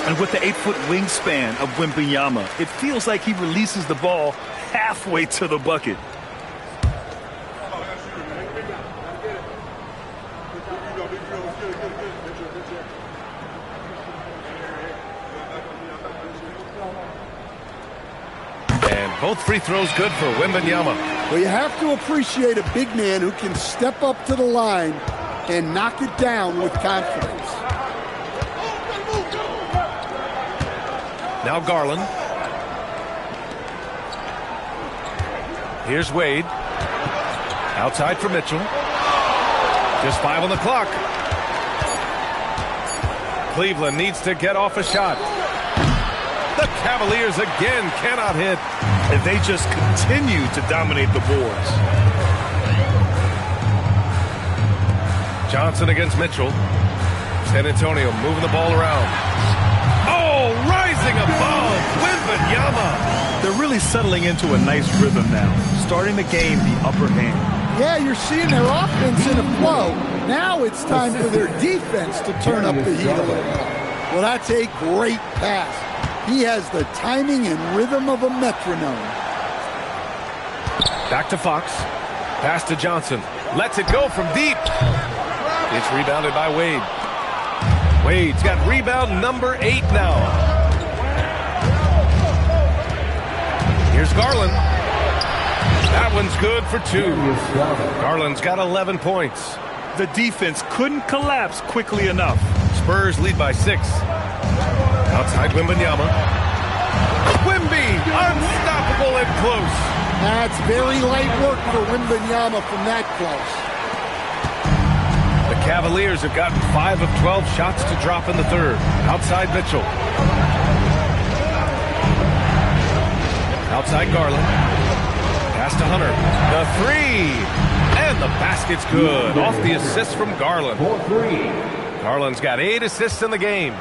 And with the 8-foot wingspan of Wembanyama, it feels like he releases the ball halfway to the bucket. And both free throws good for Wembanyama. Well, you have to appreciate a big man who can step up to the line and knock it down with confidence. Now Garland. Here's Wade. Outside for Mitchell. Just 5 on the clock. Cleveland needs to get off a shot. The Cavaliers again cannot hit. And they just continue to dominate the boards. Johnson against Mitchell. San Antonio moving the ball around. Oh, rising above, Wembanyama. They're really settling into a nice rhythm now, starting the game the upper hand. Yeah, you're seeing their offense in a flow. Now it's time for their defense to turn up the heat a little bit. Well, that's a great pass. He has the timing and rhythm of a metronome. Back to Fox. Pass to Johnson. Lets it go from deep. It's rebounded by Wade. Wade's got rebound number 8 now. Here's Garland. That one's good for 2. Garland's got 11 points. The defense couldn't collapse quickly enough. Spurs lead by 6. Outside Wembanyama. Wemby, unstoppable and close. That's very light work for Wembanyama from that close. The Cavaliers have gotten 5 of 12 shots to drop in the third. Outside Mitchell. Outside Garland. Pass to Hunter. The 3. And the basket's good. Off the assist from Garland. Garland's got 8 assists in the game.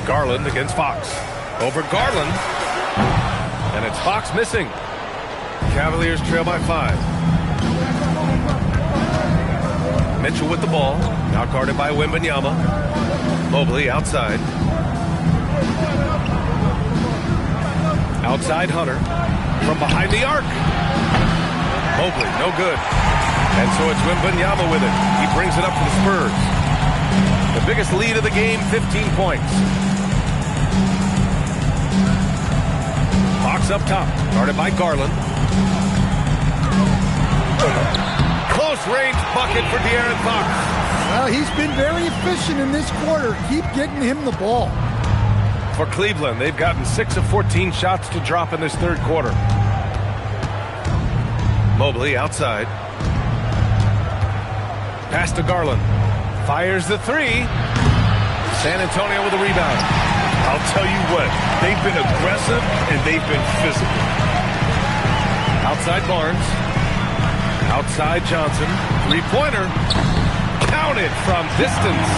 Garland against Fox. Over Garland. And it's Fox missing. Cavaliers trail by 5. Mitchell with the ball. Now guarded by Wembanyama. Mobley outside. Outside Hunter. From behind the arc. Mobley, no good. And so it's Wembanyama with it. He brings it up for the Spurs. The biggest lead of the game, 15 points. Hawks up top, guarded by Garland. Close range bucket for De'Aaron Fox. Well, he's been very efficient in this quarter. Keep getting him the ball. For Cleveland, they've gotten 6 of 14 shots to drop in this third quarter. Mobley outside. Pass to Garland. Fires the three. San Antonio with a rebound. I'll tell you what, they've been aggressive and they've been physical. Outside Barnes. Outside Johnson. Three-pointer. Counted from distance.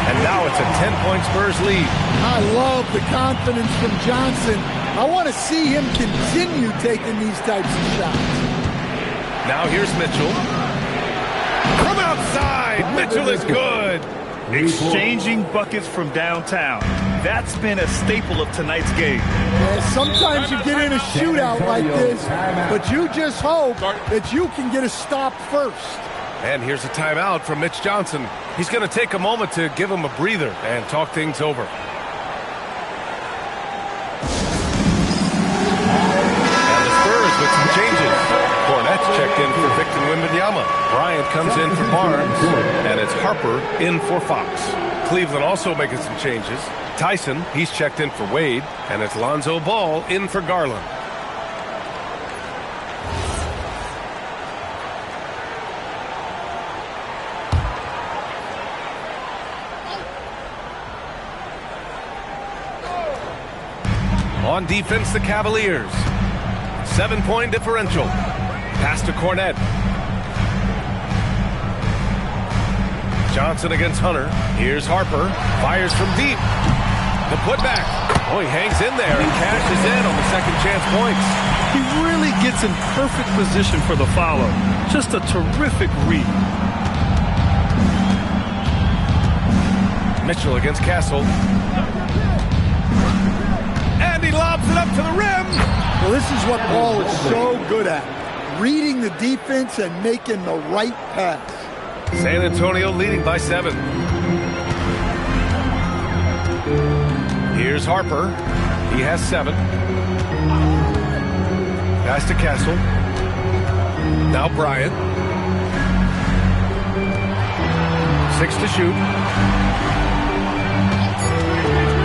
And now it's a 10-point Spurs lead. I love the confidence from Johnson. I want to see him continue taking these types of shots. Now here's Mitchell. From outside. Mitchell is good. Exchanging buckets from downtown. That's been a staple of tonight's game. Yeah, sometimes you get in a shootout like this, but you just hope that you can get a stop first. And here's a timeout from Mitch Johnson. He's going to take a moment to give him a breather and talk things over. And the Spurs with some changes. Cornette's checked in for Victor Wembanyama. Bryant comes in for Barnes, and it's Harper in for Fox. Cleveland also making some changes. Tyson, he's checked in for Wade, and it's Lonzo Ball in for Garland. On defense, the Cavaliers. 7-point differential. Pass to Cornette. Johnson against Hunter. Here's Harper. Fires from deep. The putback. Oh, he hangs in there and cashes in on the second chance points. He really gets in perfect position for the follow. Just a terrific read. Mitchell against Castle. And he lobs it up to the rim. Well, this is what Paul is so good at. Reading the defense and making the right pass. San Antonio leading by 7. Here's Harper. He has 7. Pass to Castle. Now Bryant. 6 to shoot.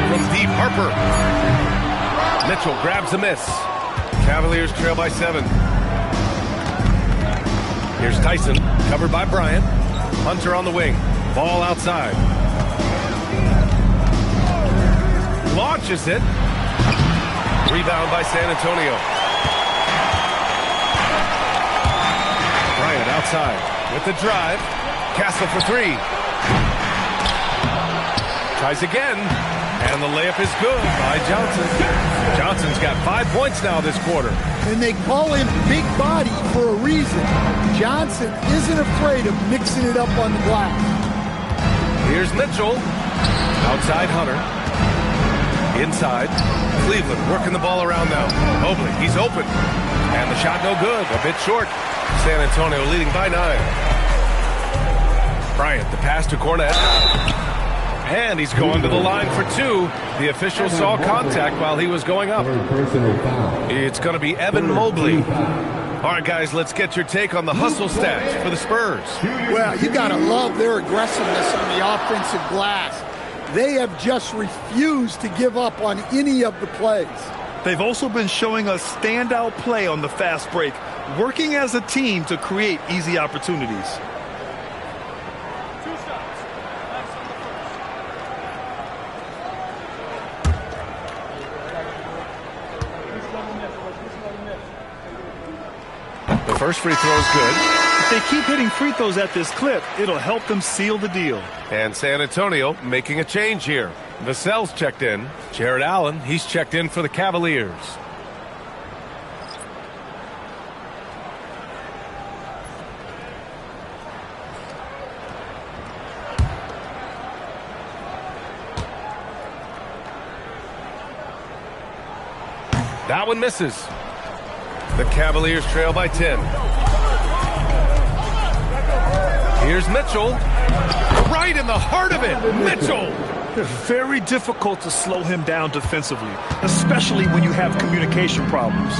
From deep, Harper. Mitchell grabs a miss. Cavaliers trail by 7. Here's Tyson, covered by Bryant. Hunter on the wing. Ball outside. Launches it. Rebound by San Antonio. Bryant outside with the drive. Castle for 3. Tries again. And the layup is good by Johnson. Johnson's got 5 points now this quarter. And they call him Big Body for a reason. Johnson isn't afraid of mixing it up on the glass. Here's Mitchell. Outside Hunter. Inside. Cleveland working the ball around now. Mobley, he's open. And the shot no good. A bit short. San Antonio leading by 9. Bryant, the pass to Cornette. And he's going to the line for 2. The official saw contact while he was going up. It's going to be Evan Mobley. All right, guys, let's get your take on the hustle stats for the Spurs. Well, you got to love their aggressiveness on the offensive glass. They have just refused to give up on any of the plays. They've also been showing us standout play on the fast break, working as a team to create easy opportunities. The first free throw is good. If they keep hitting free throws at this clip, it'll help them seal the deal. And San Antonio making a change here. Vassell's checked in. Jared Allen, he's checked in for the Cavaliers. That one misses. The Cavaliers trail by 10. Here's Mitchell. Right in the heart of it. Mitchell. Very difficult to slow him down defensively, especially when you have communication problems.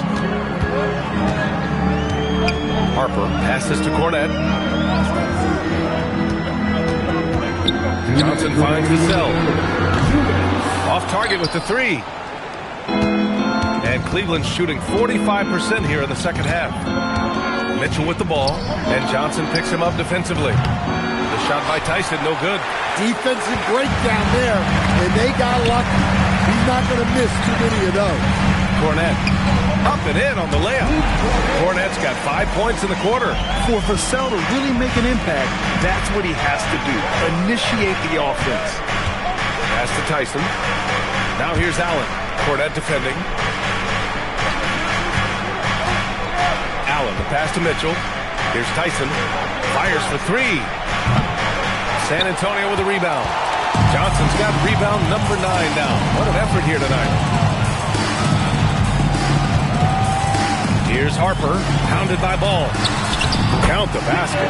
Harper passes to Cornette. Johnson finds the cell. Off target with the three. And Cleveland's shooting 45% here in the second half. Mitchell with the ball, and Johnson picks him up defensively. The shot by Tyson, no good. Defensive breakdown there, and they got lucky. He's not going to miss too many of those. Cornette up and in on the layup. Cornette's got 5 points in the quarter. For Vassell to really make an impact, that's what he has to do. Initiate the offense. Pass to Tyson. Now here's Allen. Cornette defending. Allen, the pass to Mitchell. Here's Tyson. Fires for three. San Antonio with a rebound. Johnson's got rebound number 9 now. What an effort here tonight. Here's Harper, pounded by Ball. Count the basket.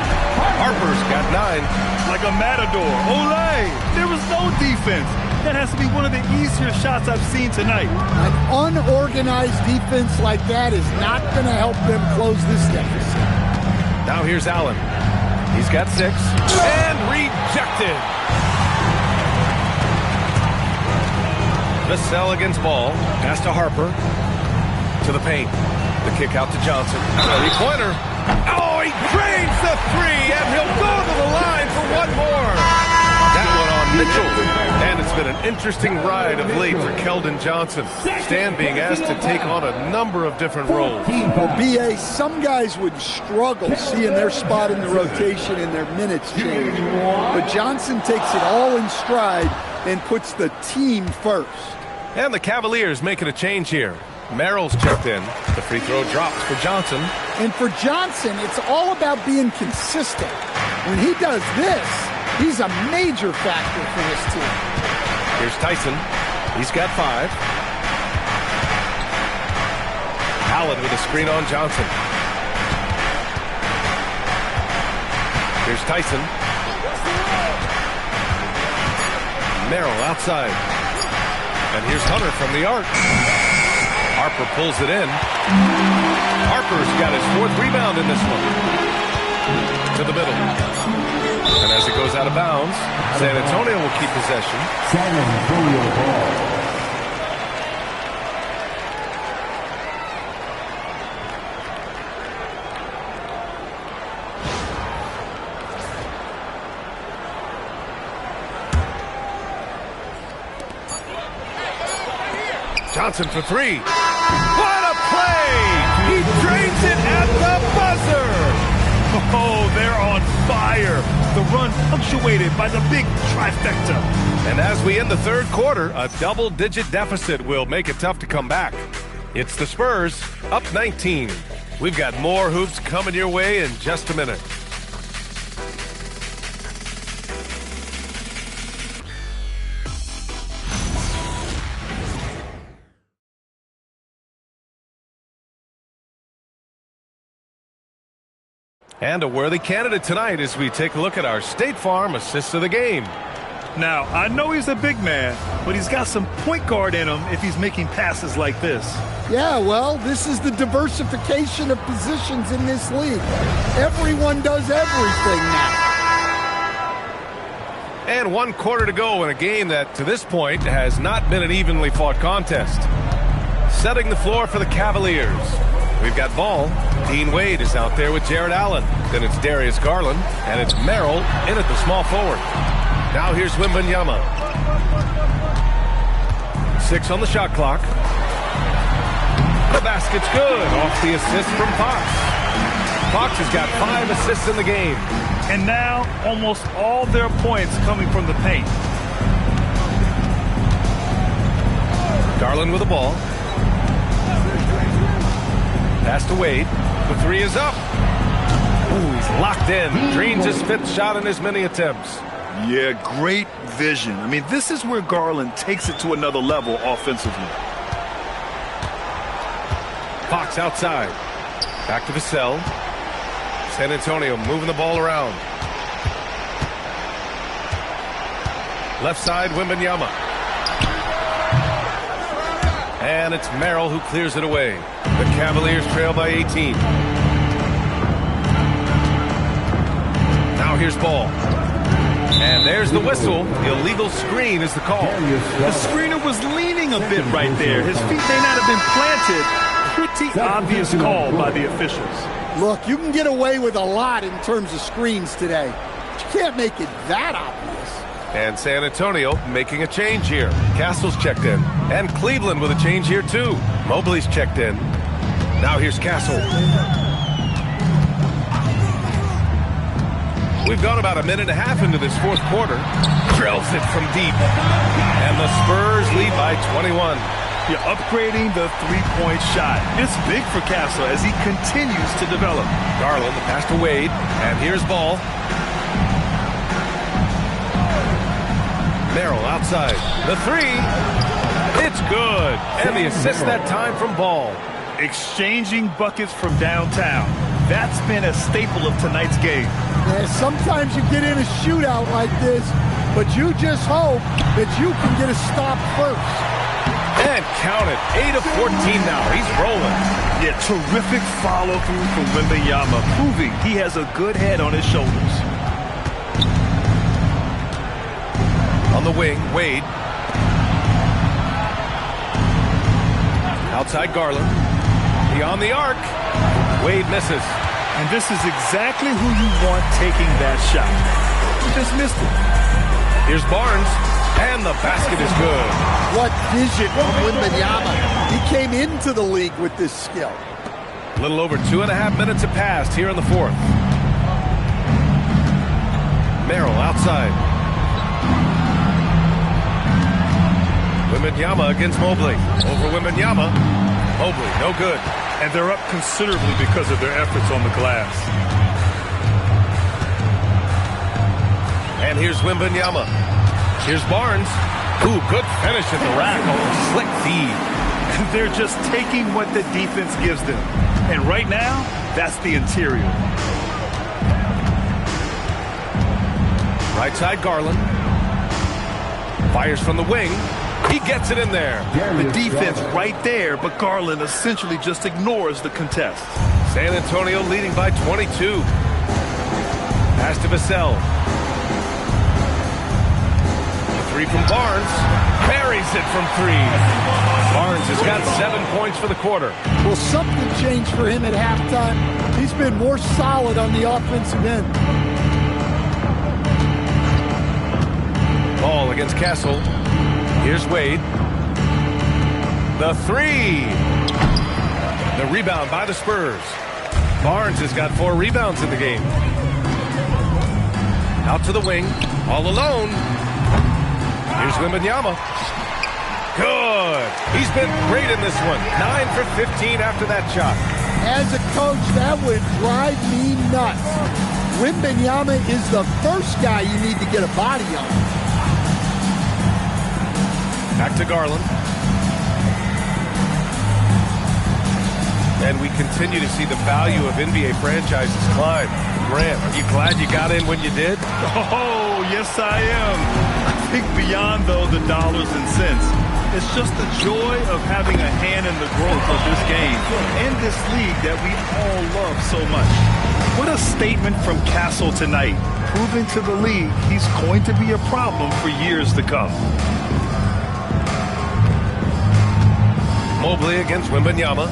Harper's got 9. Like a matador. Olay! There was no defense. That has to be one of the easier shots I've seen tonight. An unorganized defense like that is not going to help them close this deficit. Now here's Allen. He's got 6. And rejected. Vassell against Ball. Pass to Harper. To the paint. The kick out to Johnson. Three-pointer. Oh, he drains the 3, and he'll go to the line for one more. That one on Mitchell. And it's been an interesting ride of late for Keldon Johnson. Stan being asked to take on a number of different roles. Well, B.A., some guys would struggle seeing their spot in the rotation and their minutes change. But Johnson takes it all in stride and puts the team first. And the Cavaliers making a change here. Merrill's checked in. The free throw drops for Johnson. And for Johnson, it's all about being consistent. When he does this, he's a major factor for this team. Here's Tyson. He's got 5. Allen with a screen on Johnson. Here's Tyson. Merrill outside. And here's Hunter from the arc. Harper pulls it in. Harper's got his 4th rebound in this one. To the middle. And as it goes out of bounds, San Antonio will keep possession. San Antonio ball. Johnson for 3. What a play! He drains it at the buzzer! Oh, they're on fire. The run punctuated by the big trifecta. And as we end the third quarter, a double-digit deficit will make it tough to come back. It's the Spurs, up 19. We've got more hoops coming your way in just a minute. And a worthy candidate tonight as we take a look at our State Farm assists of the game. Now, I know he's a big man, but he's got some point guard in him if he's making passes like this. Yeah, well, this is the diversification of positions in this league. Everyone does everything now. And 1 quarter to go in a game that, to this point, has not been an evenly fought contest. Setting the floor for the Cavaliers. We've got Ball. Dean Wade is out there with Jared Allen. Then it's Darius Garland, and it's Merrill in at the small forward. Now here's Wembanyama. 6 on the shot clock. The basket's good off the assist from Fox. Fox has got 5 assists in the game. And now almost all their points coming from the paint. Garland with the ball. Pass to Wade. The 3 is up. Ooh, he's locked in. Drains his 5th shot in his many attempts. Yeah, great vision. I mean, this is where Garland takes it to another level offensively. Fox outside. Back to Vassell. San Antonio moving the ball around. Left side, Wembanyama. And it's Merrill who clears it away. The Cavaliers trail by 18. Now here's Ball. And there's the whistle. Illegal screen is the call. The screener was leaning a bit right there. His feet may not have been planted. Pretty obvious call by the officials. Look, you can get away with a lot in terms of screens today. But you can't make it that obvious. And San Antonio making a change here. Castle's checked in. And Cleveland with a change here too. Mobley's checked in. Now here's Castle. We've gone about a minute and a half into this fourth quarter. Drills it from deep. And the Spurs lead by 21. You're upgrading the three-point shot. It's big for Castle as he continues to develop. Garland, the pass to Wade. And here's Ball. Merrill outside. The three. It's good. And the assist that time from Ball. Exchanging buckets from downtown. That's been a staple of tonight's game. Yeah, sometimes you get in a shootout like this, but you just hope that you can get a stop first. And count it. 8 of 14 now. He's rolling. Yeah, terrific follow-through from Wembanyama, proving he has a good head on his shoulders. On the wing, Wade. Outside Garland. Beyond the arc. Wade misses. And this is exactly who you want taking that shot. He just missed it. Here's Barnes. And the basket is good. What vision from Wembanyama. He came into the league with this skill. A little over 2.5 minutes have passed here in the fourth. Merrill outside. Wembanyama against Mobley. Over Wembanyama. Mobley, no good. And they're up considerably because of their efforts on the glass. And here's Wembanyama. Here's Barnes. Ooh, good finish at the rack. Oh, slick feed. They're just taking what the defense gives them. And right now, that's the interior. Right side, Garland. Fires from the wing. He gets it in there. The defense right there, but Garland essentially just ignores the contest. San Antonio leading by 22. Pass to Vassell. The three from Barnes. Buries it from three. Barnes has got 7 points for the quarter. Well, something changed for him at halftime. He's been more solid on the offensive end. Ball against Castle. Here's Wade. The three. The rebound by the Spurs. Barnes has got 4 rebounds in the game. Out to the wing. All alone. Here's Wembanyama. Good. He's been great in this one. 9 for 15 after that shot. As a coach, that would drive me nuts. Wembanyama is the first guy you need to get a body on. Back to Garland. And we continue to see the value of NBA franchises climb. Grant, are you glad you got in when you did? Oh, yes, I am. I think beyond, though, the dollars and cents, it's just the joy of having a hand in the growth of this game and this league that we all love so much. What a statement from Castle tonight, proving to the league he's going to be a problem for years to come. Mobley against Wembanyama.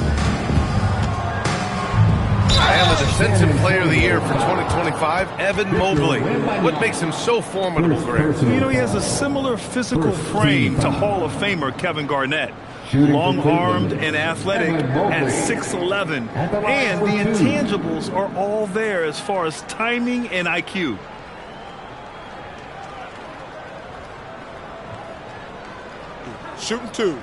And the Defensive Player of the Year for 2025, Evan Mobley. What makes him so formidable, Grant? You know, he has a similar physical frame to Hall of Famer Kevin Garnett. Long-armed and athletic at 6'11". And the intangibles are all there as far as timing and IQ. Shooting 2.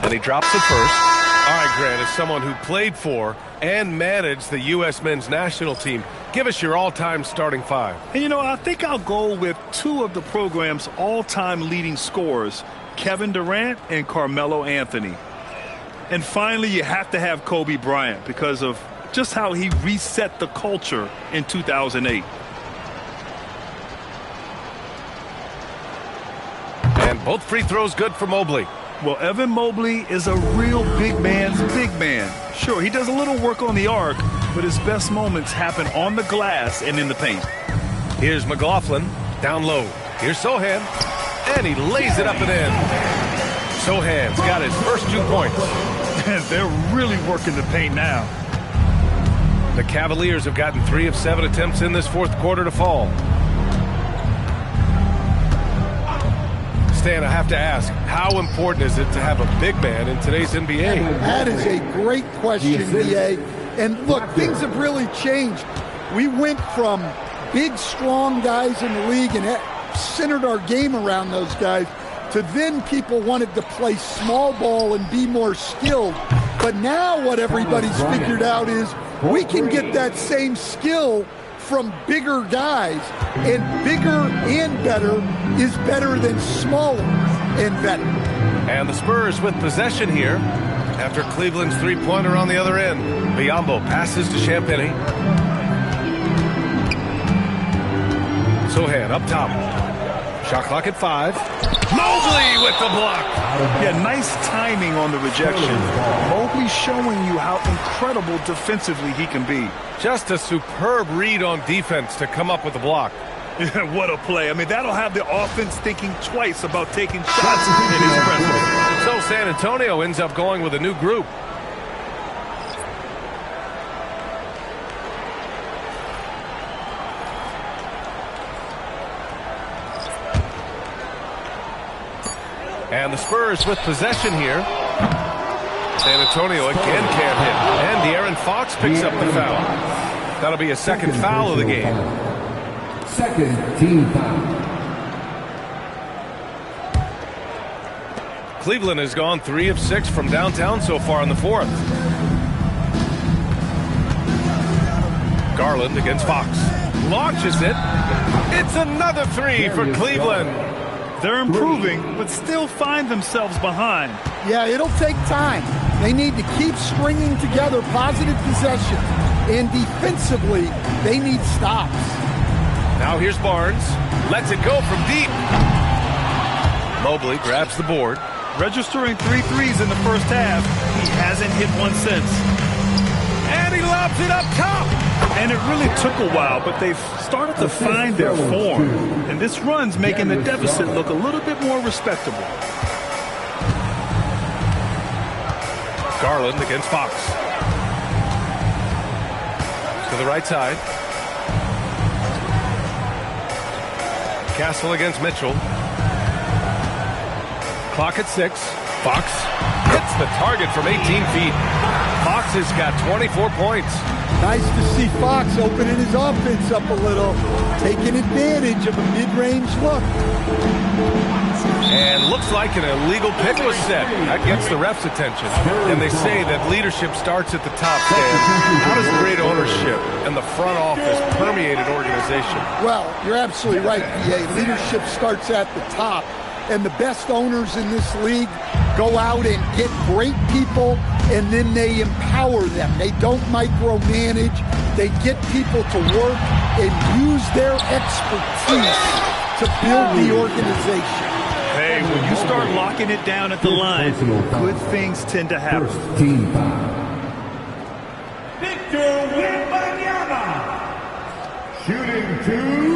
And he drops it first. All right, Grant, as someone who played for and managed the U.S. men's national team, give us your all-time starting 5. And, you know, I think I'll go with 2 of the program's all-time leading scorers, Kevin Durant and Carmelo Anthony. And finally, you have to have Kobe Bryant because of just how he reset the culture in 2008. And both free throws good for Mobley. Well, Evan Mobley is a real big man's big man. Sure, he does a little work on the arc, but his best moments happen on the glass and in the paint. Here's McLaughlin down low. Here's Sohan, and he lays it up and in. Sohan's got his first 2 points. And they're really working the paint now. The Cavaliers have gotten 3 of 7 attempts in this fourth quarter to fall. Stan, I have to ask, how important is it to have a big man in today's NBA? That is a great question, B.A. And look, things have really changed. We went from big, strong guys in the league and centered our game around those guys to then people wanted to play small ball and be more skilled. But now what everybody's figured out is we can get that same skill from bigger guys, and bigger and better is better than smaller and better. And the Spurs with possession here after Cleveland's three-pointer on the other end. Biyombo passes to Champagny. Sohan up top. Shot clock at 5. Mobley with the block. Yeah, nice timing on the rejection. Mobley showing you how incredible defensively he can be. Just a superb read on defense to come up with the block. What a play. I mean, that'll have the offense thinking twice about taking shots in his presence. So San Antonio ends up going with a new group. And the Spurs with possession here. San Antonio again can't hit. And De'Aaron Fox picks up the foul. That'll be a second foul of the game. Second team foul. Cleveland has gone 3 of 6 from downtown so far in the fourth. Garland against Fox. Launches it. It's another 3 for Cleveland. They're improving, but still find themselves behind. Yeah, it'll take time. They need to keep stringing together positive possessions. And defensively, they need stops. Now here's Barnes. Lets it go from deep. Mobley grabs the board. Registering 3 threes in the first half. He hasn't hit one since. And he lobs it up top. And it really took a while, but they've started to find their form. And this run's making the deficit look a little bit more respectable. Garland against Fox. To the right side. Castle against Mitchell. Clock at 6. Fox hits the target from 18 feet. Fox has got 24 points. Nice to see Fox opening his offense up a little, taking advantage of a mid-range look. And looks like an illegal pick was set. That gets the ref's attention. And they say that leadership starts at the top, Stan. How does great ownership and the front office permeate an organization? Well, you're absolutely right, PA. Leadership starts at the top. And the best owners in this league go out and get great people, and then they empower them. They don't micromanage. They get people to work and use their expertise to build the organization. Hey, when you start locking it down at the line, good things tend to happen. First team foul. Victor Wembanyama. Shooting 2.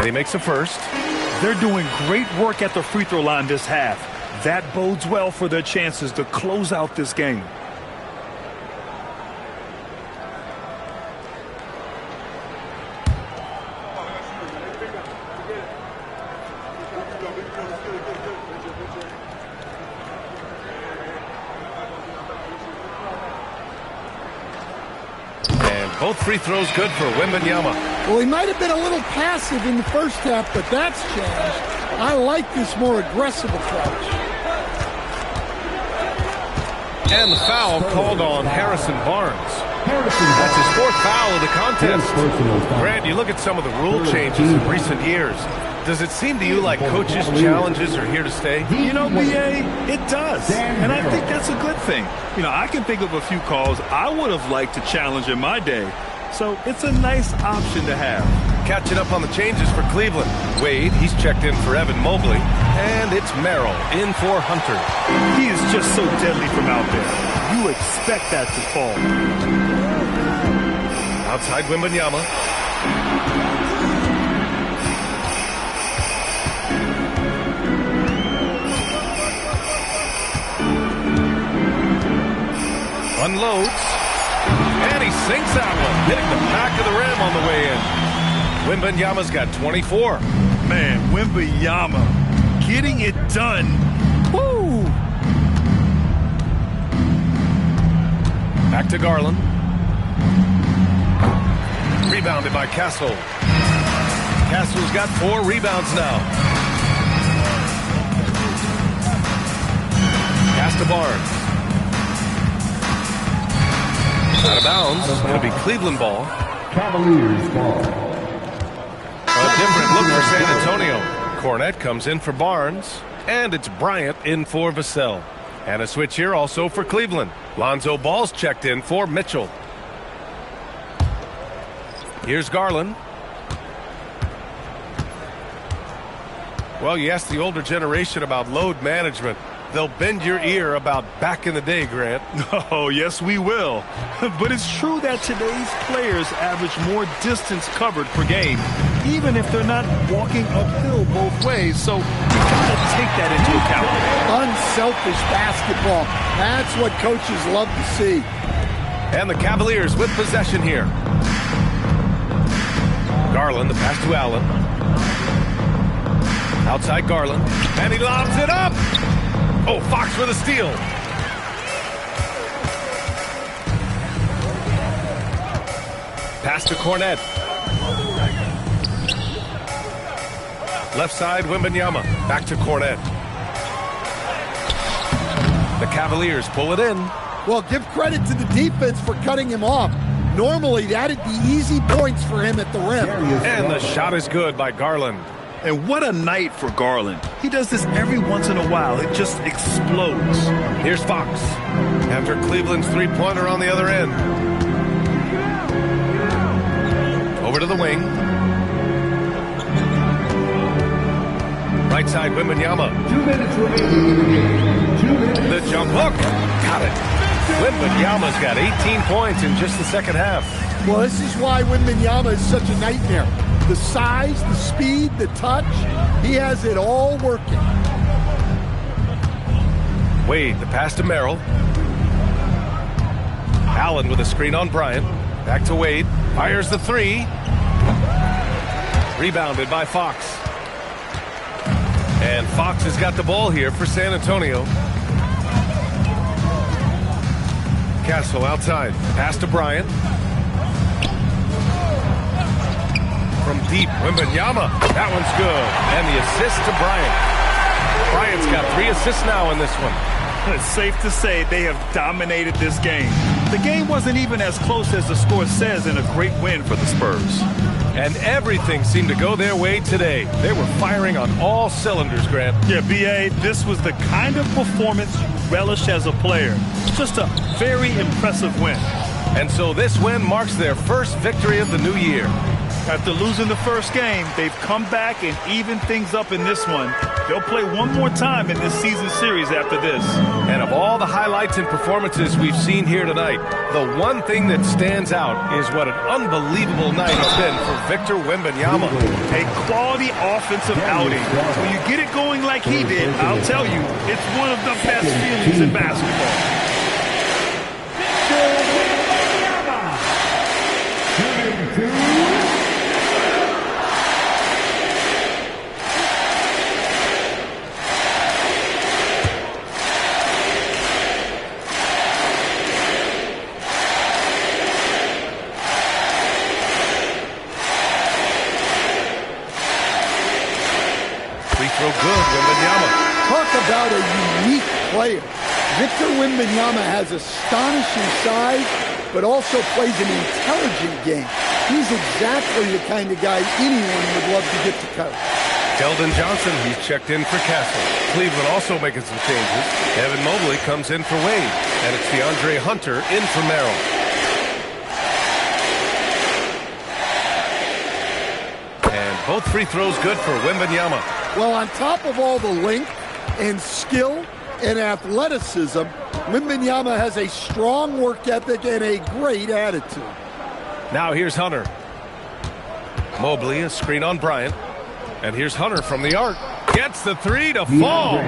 He makes a first. They're doing great work at the free throw line this half. That bodes well for their chances to close out this game. And Both free throws good for Wembanyama. Well, he might have been a little passive in the first half, but that's changed. I like this more aggressive approach. And the foul called on Harrison Barnes. That's his fourth foul of the contest. Grant, you look at some of the rule changes in recent years. Does it seem to you like coaches' challenges are here to stay? You know, B.A., it does. And I think that's a good thing. You know, I can think of a few calls I would have liked to challenge in my day. So it's a nice option to have. Catching up on the changes for Cleveland. Wade, he's checked in for Evan Mobley. And it's Merrill in for Hunter. He is just so deadly from out there. You expect that to fall. Outside Wembanyama. Unloads. And he sinks that one, hitting the back of the rim on the way in. Wembanyama's got 24. Man, Wembanyama getting it done. Woo! Back to Garland. Rebounded by Castle. Castle's got 4 rebounds now. Pass to Barnes. Out of bounds. It'll be Cleveland ball. Cavaliers ball. A different look for San Antonio. Cornette comes in for Barnes. And it's Bryant in for Vassell. And a switch here also for Cleveland. Lonzo Ball's checked in for Mitchell. Here's Garland. Well, you ask the older generation about load management. They'll bend your ear about back in the day, Grant. Oh, yes, we will. But it's true that today's players average more distance covered per game, even if they're not walking uphill both ways. So you got to take that into account. Unselfish basketball. That's what coaches love to see. And the Cavaliers with possession here. Garland, the pass to Allen. Outside Garland. And he lobs it up. Oh, Fox with a steal. Pass to Cornette. Left side, Wembanyama. Back to Cornette. The Cavaliers pull it in. Well, give credit to the defense for cutting him off. Normally, that'd be easy points for him at the rim. And the shot is good by Garland. And what a night for Garland. He does this every once in a while. It just explodes. Here's Fox. After Cleveland's three-pointer on the other end. Over to the wing. Right side, Wembanyama. 2 minutes remaining in the game. 2 minutes. The jump hook. Got it. Wembanyama's got 18 points in just the second half. Well, this is why Wembanyama is such a nightmare. The size, the speed, the touch, he has it all working. Wade, the pass to Merrill. Allen with a screen on Bryant. Back to Wade. Fires the three. Rebounded by Fox. And Fox has got the ball here for San Antonio. Castle outside. Pass to Bryant. From deep, Wembanyama. That one's good. And the assist to Bryant. Bryant's got 3 assists now in this one. It's safe to say they have dominated this game. The game wasn't even as close as the score says in a great win for the Spurs. And everything seemed to go their way today. They were firing on all cylinders, Grant. Yeah, B.A., this was the kind of performance you relish as a player. Just a very impressive win. And so this win marks their first victory of the new year. After losing the first game, they've come back and evened things up in this one. They'll play one more time in this season series after this. And of all the highlights and performances we've seen here tonight, the one thing that stands out is what an unbelievable night it's been for Victor Wembanyama. A quality offensive outing. When you get it going like he did, I'll tell you, it's one of the best feelings in basketball. good Wembanyama. Talk about a unique player. Victor Wembanyama has astonishing size, but also plays an intelligent game. He's exactly the kind of guy anyone would love to get to coach. Keldon Johnson, he's checked in for Castle. Cleveland also making some changes. Evan Mobley comes in for Wade, and it's DeAndre Hunter in for Merrill. And both free throws good for Wembanyama. Well, on top of all the length and skill and athleticism, Wembanyama has a strong work ethic and a great attitude. Now here's Hunter. Mobley, a screen on Bryant. And here's Hunter from the arc. Gets the three to fall.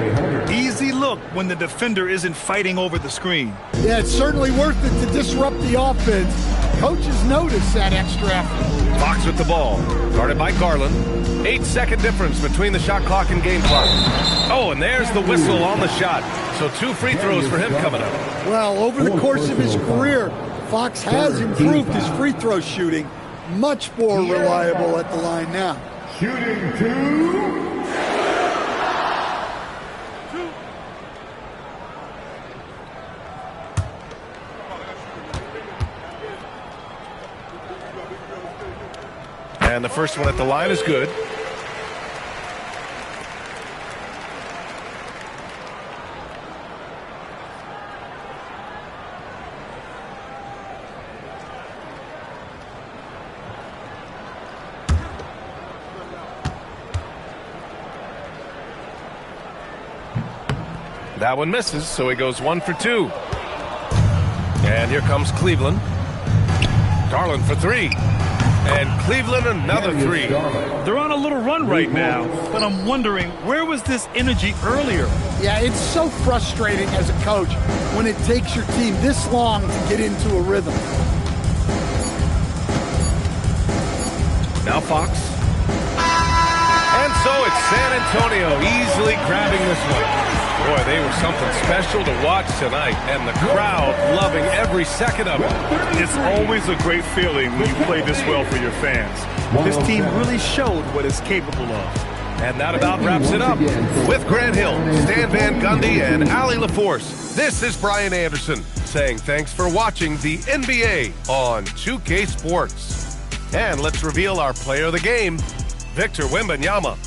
Easy look when the defender isn't fighting over the screen. Yeah, it's certainly worth it to disrupt the offense. Coaches notice that extra effort. Fox with the ball. Guarded by Garland. 8-second difference between the shot clock and game clock. Oh, and there's the whistle on the shot. So 2 free throws for him coming up. Well, over the course of his career, Fox has improved his free throw shooting. Much more reliable at the line now. Shooting 2. And the first one at the line is good. That one misses, so he goes 1 for 2. And here comes Cleveland. Garland for 3. And Cleveland another 3. They're on a little run right now, but I'm wondering, where was this energy earlier? Yeah, it's so frustrating as a coach when it takes your team this long to get into a rhythm. Now Fox. And so it's San Antonio easily grabbing this one. Boy, they were something special to watch tonight, and the crowd loving every second of it. It's always a great feeling when you play this well for your fans. This team really showed what it's capable of. And that about wraps it up. With Grant Hill, Stan Van Gundy, and Allie LaForce, this is Brian Anderson saying thanks for watching the NBA on 2K Sports. And let's reveal our player of the game, Victor Wembanyama.